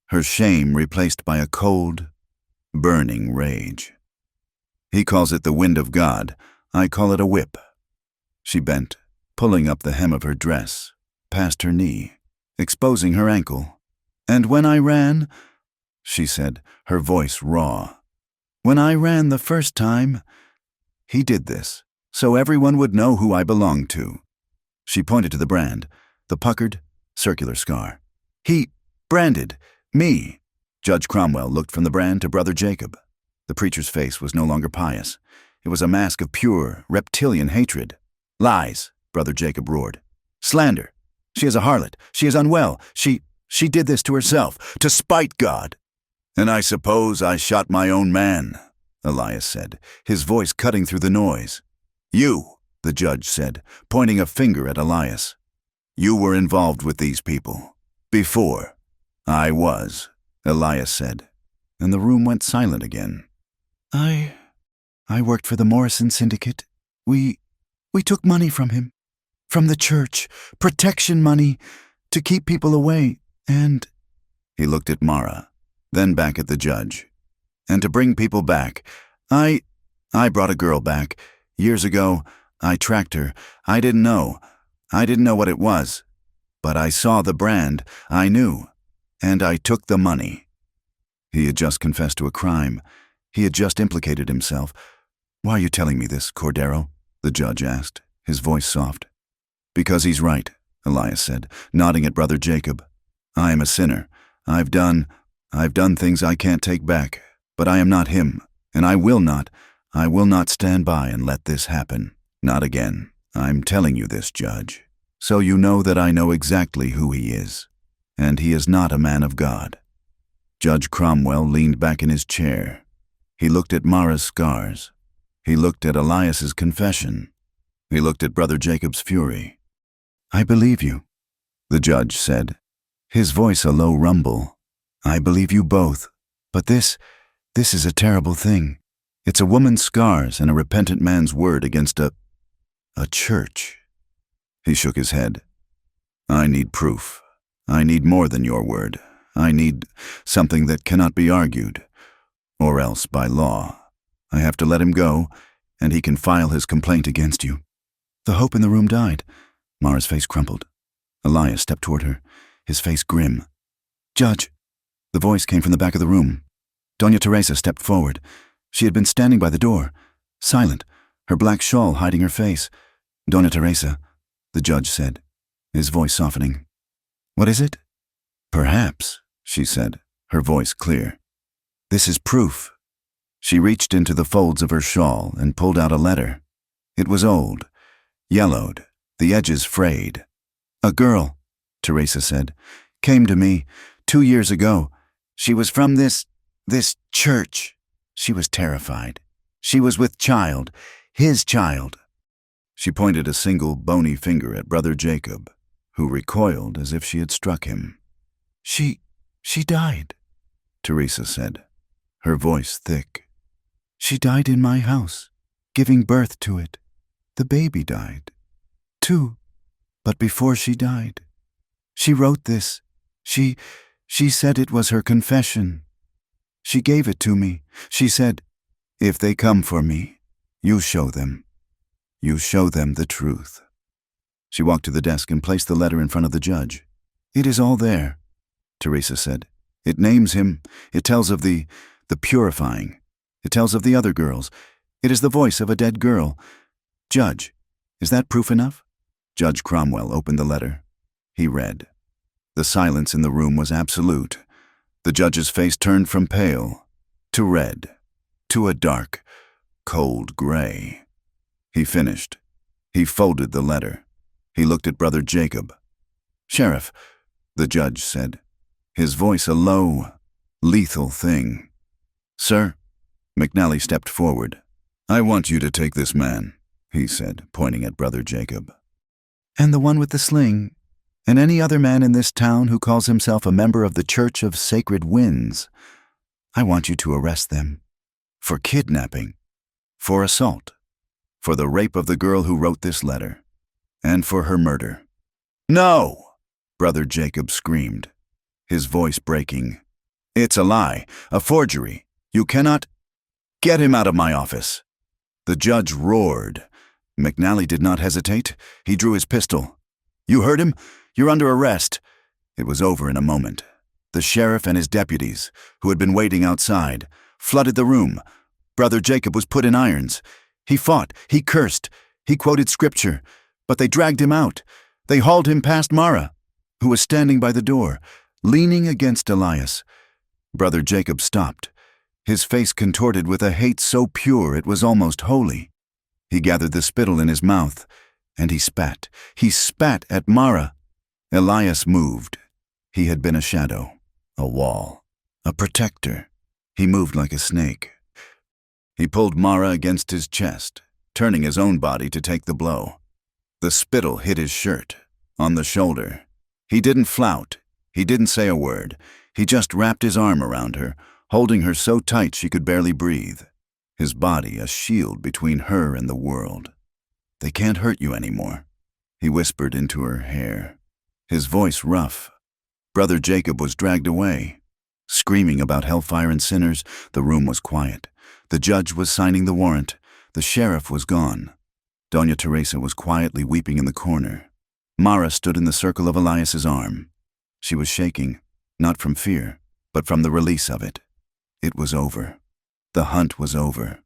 her shame replaced by a cold, burning rage. "He calls it the wind of God. I call it a whip." She bent, pulling up the hem of her dress, past her knee, exposing her ankle. "And when I ran," she said, her voice raw, "when I ran the first time, he did this, so everyone would know who I belonged to." She pointed to the brand, the puckered, circular scar. "He branded me." Judge Cromwell looked from the brand to Brother Jacob. The preacher's face was no longer pious. It was a mask of pure, reptilian hatred. "Lies," Brother Jacob roared. "Slander. She is a harlot. She is unwell. She did this to herself, to spite God." "And I suppose I shot my own man," Elias said, his voice cutting through the noise. "You," the judge said, pointing a finger at Elias. "You were involved with these people. Before." "I was," Elias said, and the room went silent again. I worked for the Morrison Syndicate. We took money from him, from the church, protection money, to keep people away, and—" He looked at Mara, then back at the judge. "And to bring people back. I brought a girl back. Years ago, I tracked her. I didn't know what it was. But I saw the brand. I knew. And I took the money." He had just confessed to a crime. He had just implicated himself. "Why are you telling me this, Cordero?" the judge asked, his voice soft. "Because he's right," Elias said, nodding at Brother Jacob. "I am a sinner. I've done things I can't take back, but I am not him, and I will not. I will not stand by and let this happen. Not again. I'm telling you this, Judge, so you know that I know exactly who he is. And he is not a man of God." Judge Cromwell leaned back in his chair. He looked at Mara's scars. He looked at Elias's confession. He looked at Brother Jacob's fury. "I believe you," the judge said, his voice a low rumble. "I believe you both. But this is a terrible thing. It's a woman's scars and a repentant man's word against a church." He shook his head. "I need proof. I need more than your word. I need something that cannot be argued. Or else, by law, I have to let him go, and he can file his complaint against you." The hope in the room died. Mara's face crumpled. Elias stepped toward her, his face grim. "Judge." The voice came from the back of the room. Doña Teresa stepped forward. She had been standing by the door, silent, her black shawl hiding her face. "Doña Teresa," the judge said, his voice softening. "What is it?" "Perhaps," she said, her voice clear. "This is proof." She reached into the folds of her shawl and pulled out a letter. It was old, yellowed, the edges frayed. "A girl," Teresa said, "came to me 2 years ago. She was from this church. She was terrified. She was with child, his child." She pointed a single bony finger at Brother Jacob, who recoiled as if she had struck him. She died," Teresa said, her voice thick. "She died in my house, giving birth to it. The baby died, too. But before she died, she wrote this. She said it was her confession. She gave it to me. She said, 'If they come for me, you show them. You show them the truth.'" She walked to the desk and placed the letter in front of the judge. "It is all there," Teresa said. "It names him. It tells of the purifying. It tells of the other girls. It is the voice of a dead girl. Judge, is that proof enough?" Judge Cromwell opened the letter. He read. The silence in the room was absolute. The judge's face turned from pale to red to a dark, cold gray. He finished. He folded the letter. He looked at Brother Jacob. "Sheriff," the judge said, his voice a low, lethal thing. "Sir?" McNally stepped forward. "I want you to take this man," he said, pointing at Brother Jacob. "And the one with the sling, and any other man in this town who calls himself a member of the Church of Sacred Winds. I want you to arrest them. For kidnapping, for assault, for the rape of the girl who wrote this letter, and for her murder." "No!" Brother Jacob screamed, his voice breaking. "It's a lie, a forgery. You cannot... Get him out of my office." The judge roared. McNally did not hesitate. He drew his pistol. "You heard him? You're under arrest." It was over in a moment. The sheriff and his deputies, who had been waiting outside, flooded the room. Brother Jacob was put in irons. He fought, he cursed, he quoted scripture, but they dragged him out. They hauled him past Mara, who was standing by the door, leaning against Elias. Brother Jacob stopped, his face contorted with a hate so pure it was almost holy. He gathered the spittle in his mouth, and he spat. He spat at Mara. Elias moved. He had been a shadow, a wall, a protector. He moved like a snake. He pulled Mara against his chest, turning his own body to take the blow. The spittle hit his shirt, on the shoulder. He didn't flout. He didn't say a word. He just wrapped his arm around her, holding her so tight she could barely breathe. His body a shield between her and the world. "They can't hurt you anymore," he whispered into her hair, his voice rough. Brother Jacob was dragged away. Screaming about hellfire and sinners, the room was quiet. The judge was signing the warrant. The sheriff was gone. Doña Teresa was quietly weeping in the corner. Mara stood in the circle of Elias's arm. She was shaking, not from fear, but from the release of it. It was over. The hunt was over.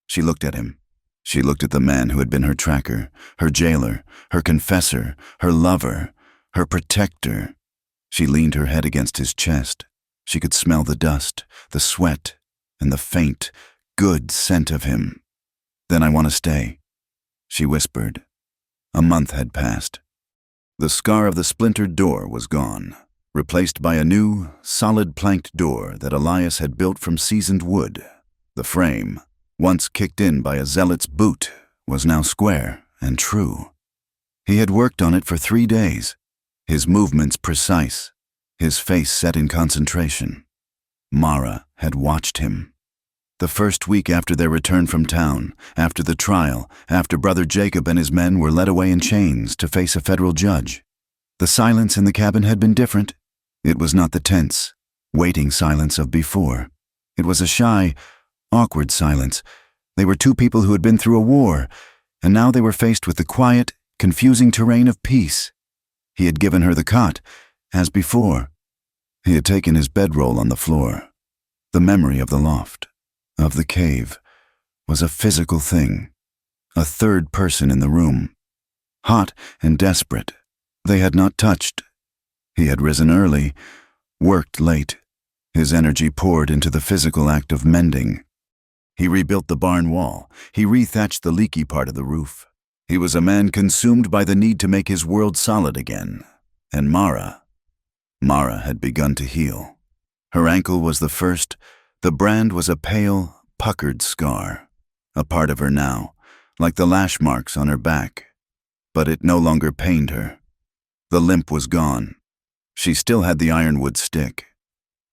She looked at him. She looked at the man who had been her tracker, her jailer, her confessor, her lover, her protector. She leaned her head against his chest. She could smell the dust, the sweat, and the faint, good scent of him. Then I want to stay, she whispered. A month had passed. The scar of the splintered door was gone, replaced by a new, solid planked door that Elias had built from seasoned wood. The frame, once kicked in by a zealot's boot, was now square and true. He had worked on it for 3 days, his movements precise, his face set in concentration. Mara had watched him. The first week after their return from town, after the trial, after Brother Jacob and his men were led away in chains to face a federal judge. The silence in the cabin had been different. It was not the tense, waiting silence of before. It was a shy, awkward silence. They were two people who had been through a war, and now they were faced with the quiet, confusing terrain of peace. He had given her the cot, as before. He had taken his bedroll on the floor. The memory of the loft, of the cave, was a physical thing, a third person in the room. Hot and desperate, they had not touched. He had risen early, worked late. His energy poured into the physical act of mending. He rebuilt the barn wall. He rethatched the leaky part of the roof. He was a man consumed by the need to make his world solid again. And Mara had begun to heal. Her ankle was the first. The brand was a pale, puckered scar, a part of her now, like the lash marks on her back. But it no longer pained her. The limp was gone. She still had the ironwood stick,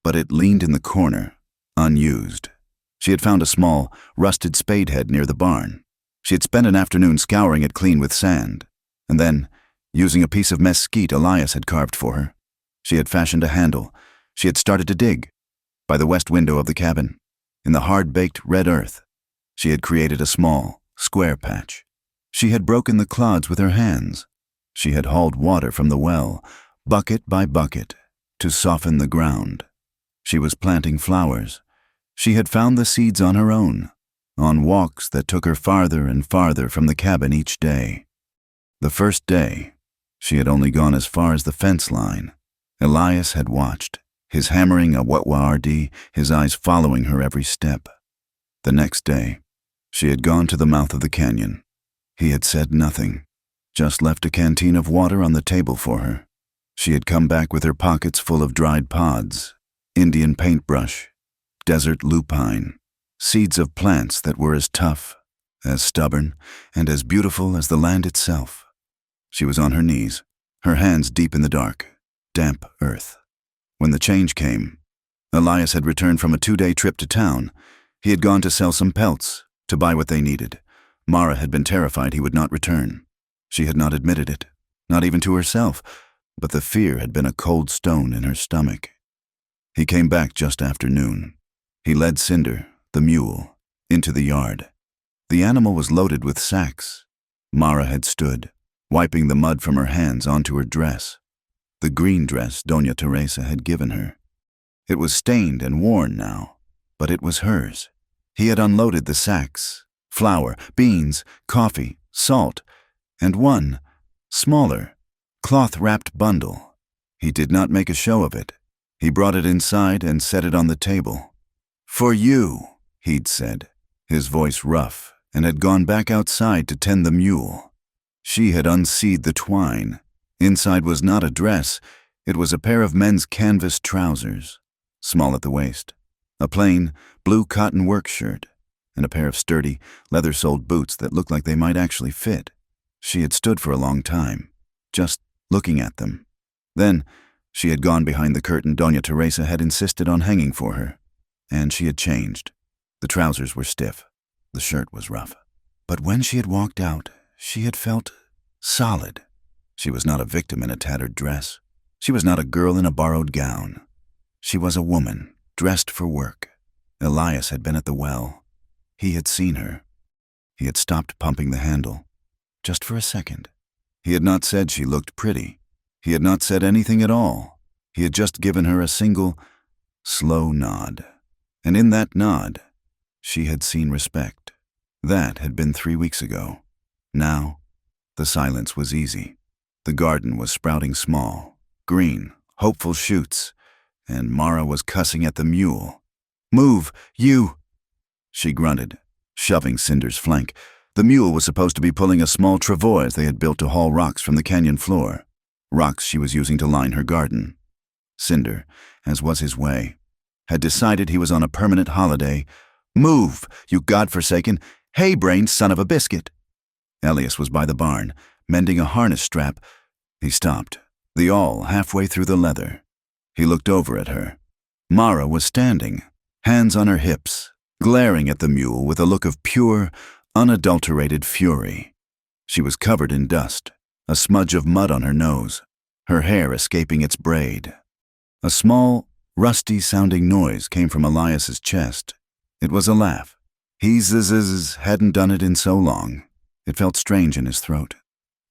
but it leaned in the corner, unused. She had found a small, rusted spade head near the barn. She had spent an afternoon scouring it clean with sand, and then, using a piece of mesquite Elias had carved for her, she had fashioned a handle. She had started to dig. By the west window of the cabin, in the hard-baked red earth, she had created a small, square patch. She had broken the clods with her hands. She had hauled water from the well, bucket by bucket, to soften the ground. She was planting flowers. She had found the seeds on her own, on walks that took her farther and farther from the cabin each day. The first day, she had only gone as far as the fence line. Elias had watched, his hammering a wetwaardi, his eyes following her every step. The next day, she had gone to the mouth of the canyon. He had said nothing, just left a canteen of water on the table for her. She had come back with her pockets full of dried pods, Indian paintbrush, desert lupine, seeds of plants that were as tough, as stubborn, and as beautiful as the land itself. She was on her knees, her hands deep in the dark, damp earth. When the change came, Elias had returned from a 2-day trip to town. He had gone to sell some pelts, to buy what they needed. Mara had been terrified he would not return. She had not admitted it, not even to herself, but the fear had been a cold stone in her stomach. He came back just after noon. He led Cinder, the mule, into the yard. The animal was loaded with sacks. Mara had stood, wiping the mud from her hands onto her dress, the green dress Doña Teresa had given her. It was stained and worn now, but it was hers. He had unloaded the sacks, flour, beans, coffee, salt, and one, smaller, cloth-wrapped bundle. He did not make a show of it. He brought it inside and set it on the table. "For you," he'd said, his voice rough, and had gone back outside to tend the mule. She had unseed the twine. Inside was not a dress. It was a pair of men's canvas trousers, small at the waist, a plain, blue cotton work shirt, and a pair of sturdy, leather-soled boots that looked like they might actually fit. She had stood for a long time, just looking at them. Then, she had gone behind the curtain Doña Teresa had insisted on hanging for her, and she had changed. The trousers were stiff. The shirt was rough. But when she had walked out, she had felt solid. She was not a victim in a tattered dress. She was not a girl in a borrowed gown. She was a woman, dressed for work. Elias had been at the well. He had seen her. He had stopped pumping the handle, just for a second. He had not said she looked pretty. He had not said anything at all. He had just given her a single, slow nod. And in that nod, she had seen respect. That had been 3 weeks ago. Now, the silence was easy. The garden was sprouting small, green, hopeful shoots, and Mara was cussing at the mule. "Move, you!" She grunted, shoving Cinder's flank. The mule was supposed to be pulling a small travois they had built to haul rocks from the canyon floor, rocks she was using to line her garden. Cinder, as was his way, had decided he was on a permanent holiday. "Move, you godforsaken, hay-brained son of a biscuit!" Elias was by the barn, mending a harness strap. He stopped, the awl halfway through the leather. He looked over at her. Mara was standing, hands on her hips, glaring at the mule with a look of pure, unadulterated fury. She was covered in dust, a smudge of mud on her nose, her hair escaping its braid. A small, rusty-sounding noise came from Elias's chest. It was a laugh. He hadn't done it in so long. It felt strange in his throat.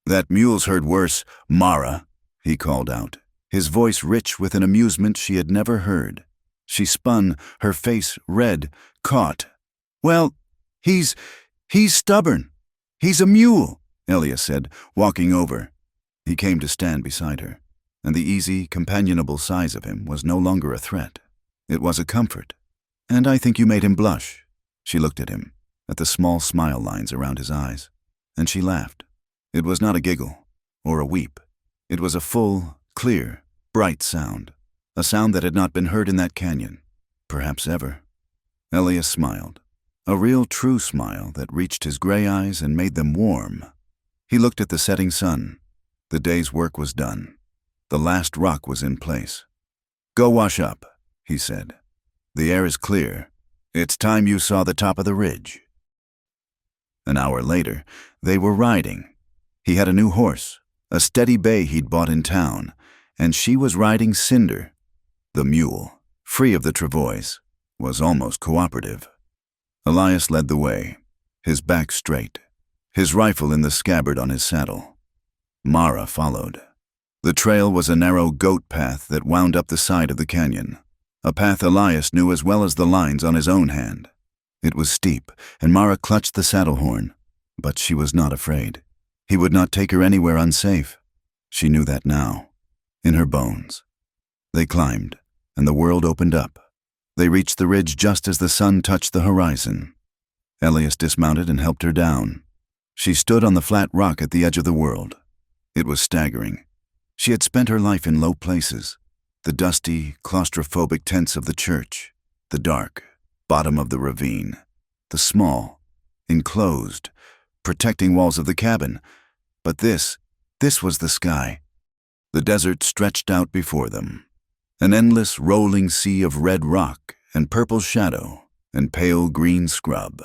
"That mule's heard worse, Mara," he called out, his voice rich with an amusement she had never heard. She spun, her face red, caught. "Well, he's stubborn. He's a mule," Elias said, walking over. He came to stand beside her, and the easy, companionable size of him was no longer a threat. It was a comfort. "And I think you made him blush." She looked at him, at the small smile lines around his eyes, and she laughed. It was not a giggle, or a weep. It was a full, clear, bright sound, a sound that had not been heard in that canyon, perhaps ever. Elias smiled, a real true smile that reached his gray eyes and made them warm. He looked at the setting sun. The day's work was done. The last rock was in place. "Go wash up," he said. "The air is clear. It's time you saw the top of the ridge." An hour later, they were riding. He had a new horse, a steady bay he'd bought in town, and she was riding Cinder. The mule, free of the travois, was almost cooperative. Elias led the way, his back straight, his rifle in the scabbard on his saddle. Mara followed. The trail was a narrow goat path that wound up the side of the canyon, a path Elias knew as well as the lines on his own hand. It was steep, and Mara clutched the saddle horn, but she was not afraid. He would not take her anywhere unsafe. She knew that now, in her bones. They climbed, and the world opened up. They reached the ridge just as the sun touched the horizon. Elias dismounted and helped her down. She stood on the flat rock at the edge of the world. It was staggering. She had spent her life in low places, the dusty, claustrophobic tents of the church, the dark bottom of the ravine, the small, enclosed, protecting walls of the cabin. But this was the sky. The desert stretched out before them, an endless rolling sea of red rock and purple shadow and pale green scrub.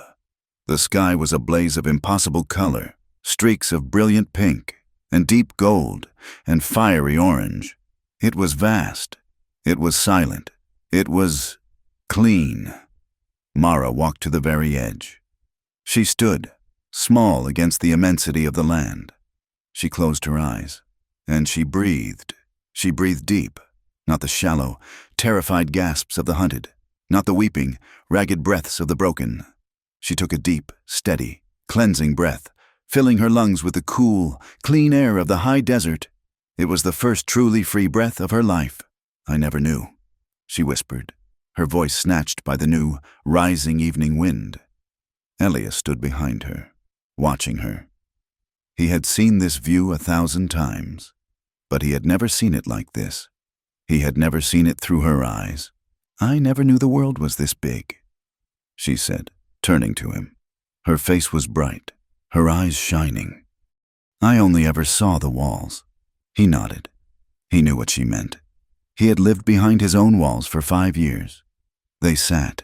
The sky was a blaze of impossible color, streaks of brilliant pink and deep gold and fiery orange. It was vast. It was silent. It was clean. Mara walked to the very edge. She stood, small against the immensity of the land. She closed her eyes, and she breathed. She breathed deep, not the shallow, terrified gasps of the hunted, not the weeping, ragged breaths of the broken. She took a deep, steady, cleansing breath, filling her lungs with the cool, clean air of the high desert. It was the first truly free breath of her life. "I never knew," she whispered, her voice snatched by the new, rising evening wind. Elias stood behind her, watching her. He had seen this view 1,000 times, but he had never seen it like this. He had never seen it through her eyes. "I never knew the world was this big," she said, turning to him. Her face was bright, her eyes shining. "I only ever saw the walls." He nodded. He knew what she meant. He had lived behind his own walls for 5 years. They sat.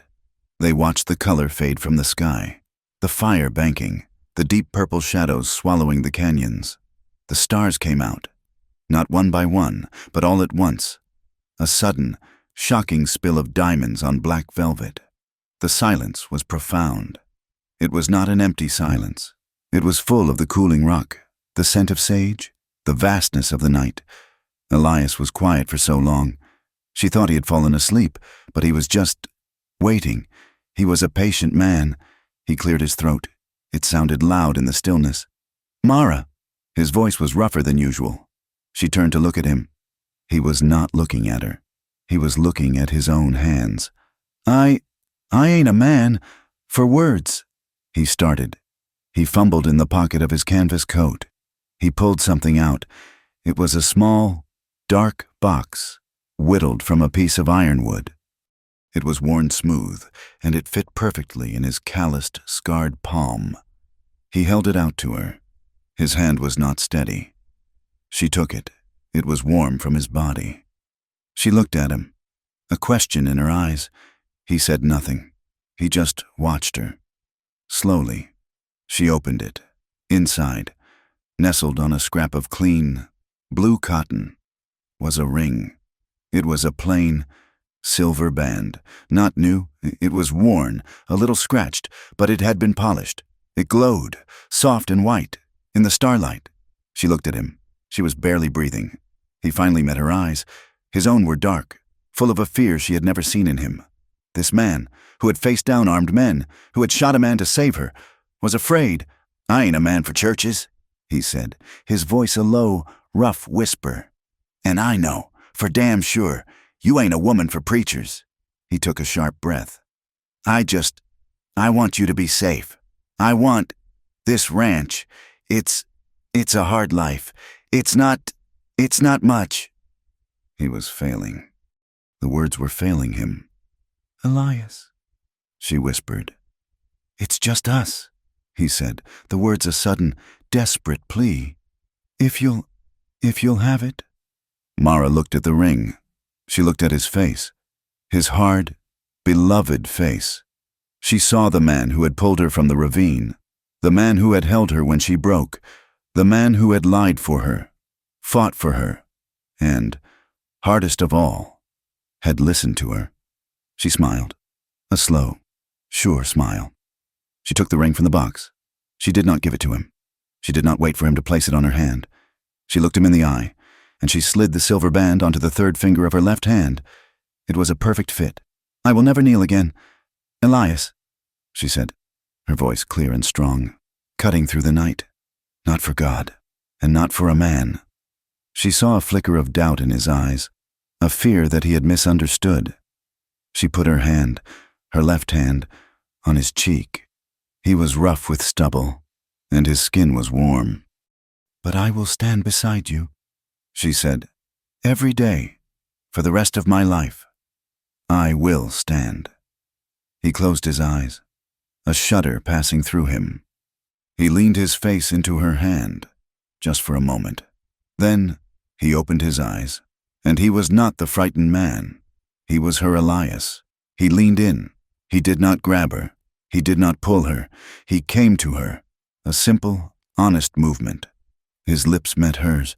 They watched the color fade from the sky, the fire banking, the deep purple shadows swallowing the canyons. The stars came out, not one by one, but all at once. A sudden, shocking spill of diamonds on black velvet. The silence was profound. It was not an empty silence. It was full of the cooling rock, the scent of sage, the vastness of the night. Elias was quiet for so long. She thought he had fallen asleep, but he was just waiting. He was a patient man. He cleared his throat. It sounded loud in the stillness. "Mara!" His voice was rougher than usual. She turned to look at him. He was not looking at her. He was looking at his own hands. I ain't a man for words." He started. He fumbled in the pocket of his canvas coat. He pulled something out. It was a small, dark box, whittled from a piece of ironwood. It was worn smooth, and it fit perfectly in his calloused, scarred palm. He held it out to her. His hand was not steady. She took it. It was warm from his body. She looked at him, a question in her eyes. He said nothing. He just watched her. Slowly, she opened it. Inside, nestled on a scrap of clean, blue cotton, was a ring. It was a plain, silver band. Not new. It was worn, a little scratched, but it had been polished. It glowed, soft and white, in the starlight. She looked at him. She was barely breathing. He finally met her eyes. His own were dark, full of a fear she had never seen in him. This man, who had faced down armed men, who had shot a man to save her, was afraid. "I ain't a man for churches," he said, his voice a low, rough whisper. "And I know, for damn sure, you ain't a woman for preachers." He took a sharp breath. I want you to be safe. I want this ranch. It's a hard life. It's not much." He was failing. The words were failing him. "Elias," she whispered. "It's just us," he said, the words a sudden, desperate plea. If you'll have it." Mara looked at the ring. She looked at his face, his hard, beloved face. She saw the man who had pulled her from the ravine, the man who had held her when she broke, the man who had lied for her, fought for her, and, hardest of all, had listened to her. She smiled, a slow, sure smile. She took the ring from the box. She did not give it to him. She did not wait for him to place it on her hand. She looked him in the eye, and she slid the silver band onto the third finger of her left hand. It was a perfect fit. "I will never kneel again. Elias," she said, her voice clear and strong, cutting through the night. "Not for God, and not for a man." She saw a flicker of doubt in his eyes, a fear that he had misunderstood. She put her hand, her left hand, on his cheek. He was rough with stubble, and his skin was warm. "But I will stand beside you," she said, "every day, for the rest of my life. I will stand." He closed his eyes, a shudder passing through him. He leaned his face into her hand, just for a moment. Then he opened his eyes, and he was not the frightened man. He was her Elias. He leaned in. He did not grab her. He did not pull her. He came to her, a simple, honest movement. His lips met hers.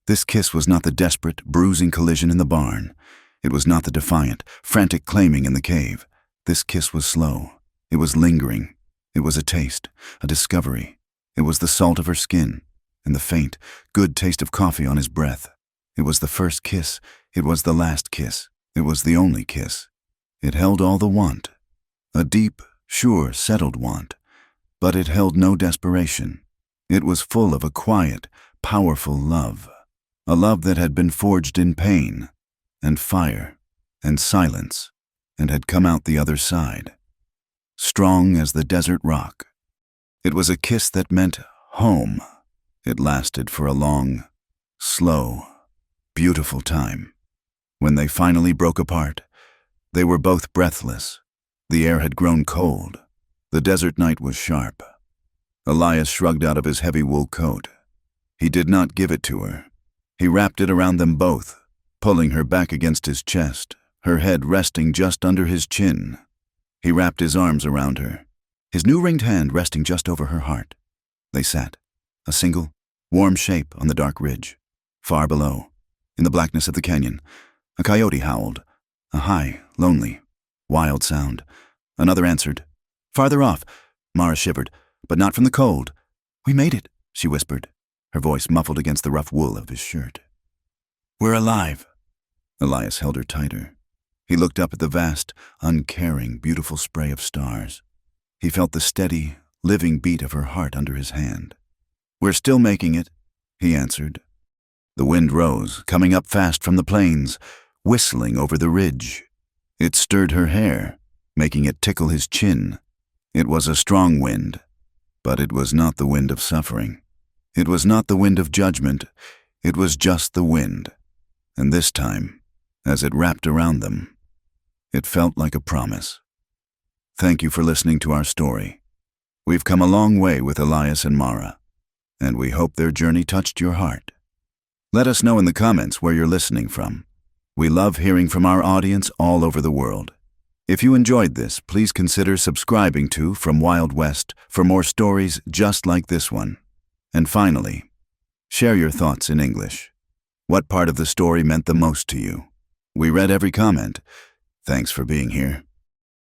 This kiss was not the desperate, bruising collision in the barn. It was not the defiant, frantic claiming in the cave. This kiss was slow. It was lingering. It was a taste, a discovery. It was the salt of her skin, and the faint, good taste of coffee on his breath. It was the first kiss. It was the last kiss. It was the only kiss. It held all the want. A deep, sure, settled want. But it held no desperation. It was full of a quiet, powerful love. A love that had been forged in pain, and fire, and silence, and had come out the other side, strong as the desert rock. It was a kiss that meant home. It lasted for a long, slow, beautiful time. When they finally broke apart, they were both breathless. The air had grown cold. The desert night was sharp. Elias shrugged out of his heavy wool coat. He did not give it to her. He wrapped it around them both, pulling her back against his chest, her head resting just under his chin. He wrapped his arms around her, his new ringed hand resting just over her heart. They sat, a single, warm shape on the dark ridge. Far below, in the blackness of the canyon, a coyote howled, a high, lonely, wild sound. Another answered. Farther off, Mara shivered, but not from the cold. "We made it," she whispered, her voice muffled against the rough wool of his shirt. "We're alive." Elias held her tighter. He looked up at the vast, uncaring, beautiful spray of stars. He felt the steady, living beat of her heart under his hand. "We're still making it," he answered. The wind rose, coming up fast from the plains, whistling over the ridge. It stirred her hair, making it tickle his chin. It was a strong wind, but it was not the wind of suffering. It was not the wind of judgment. It was just the wind. And this time, as it wrapped around them, it felt like a promise. Thank you for listening to our story. We've come a long way with Elias and Mara, and we hope their journey touched your heart. Let us know in the comments where you're listening from. We love hearing from our audience all over the world. If you enjoyed this, please consider subscribing to From Wild West for more stories just like this one. And finally, share your thoughts in English. What part of the story meant the most to you? We read every comment. Thanks for being here.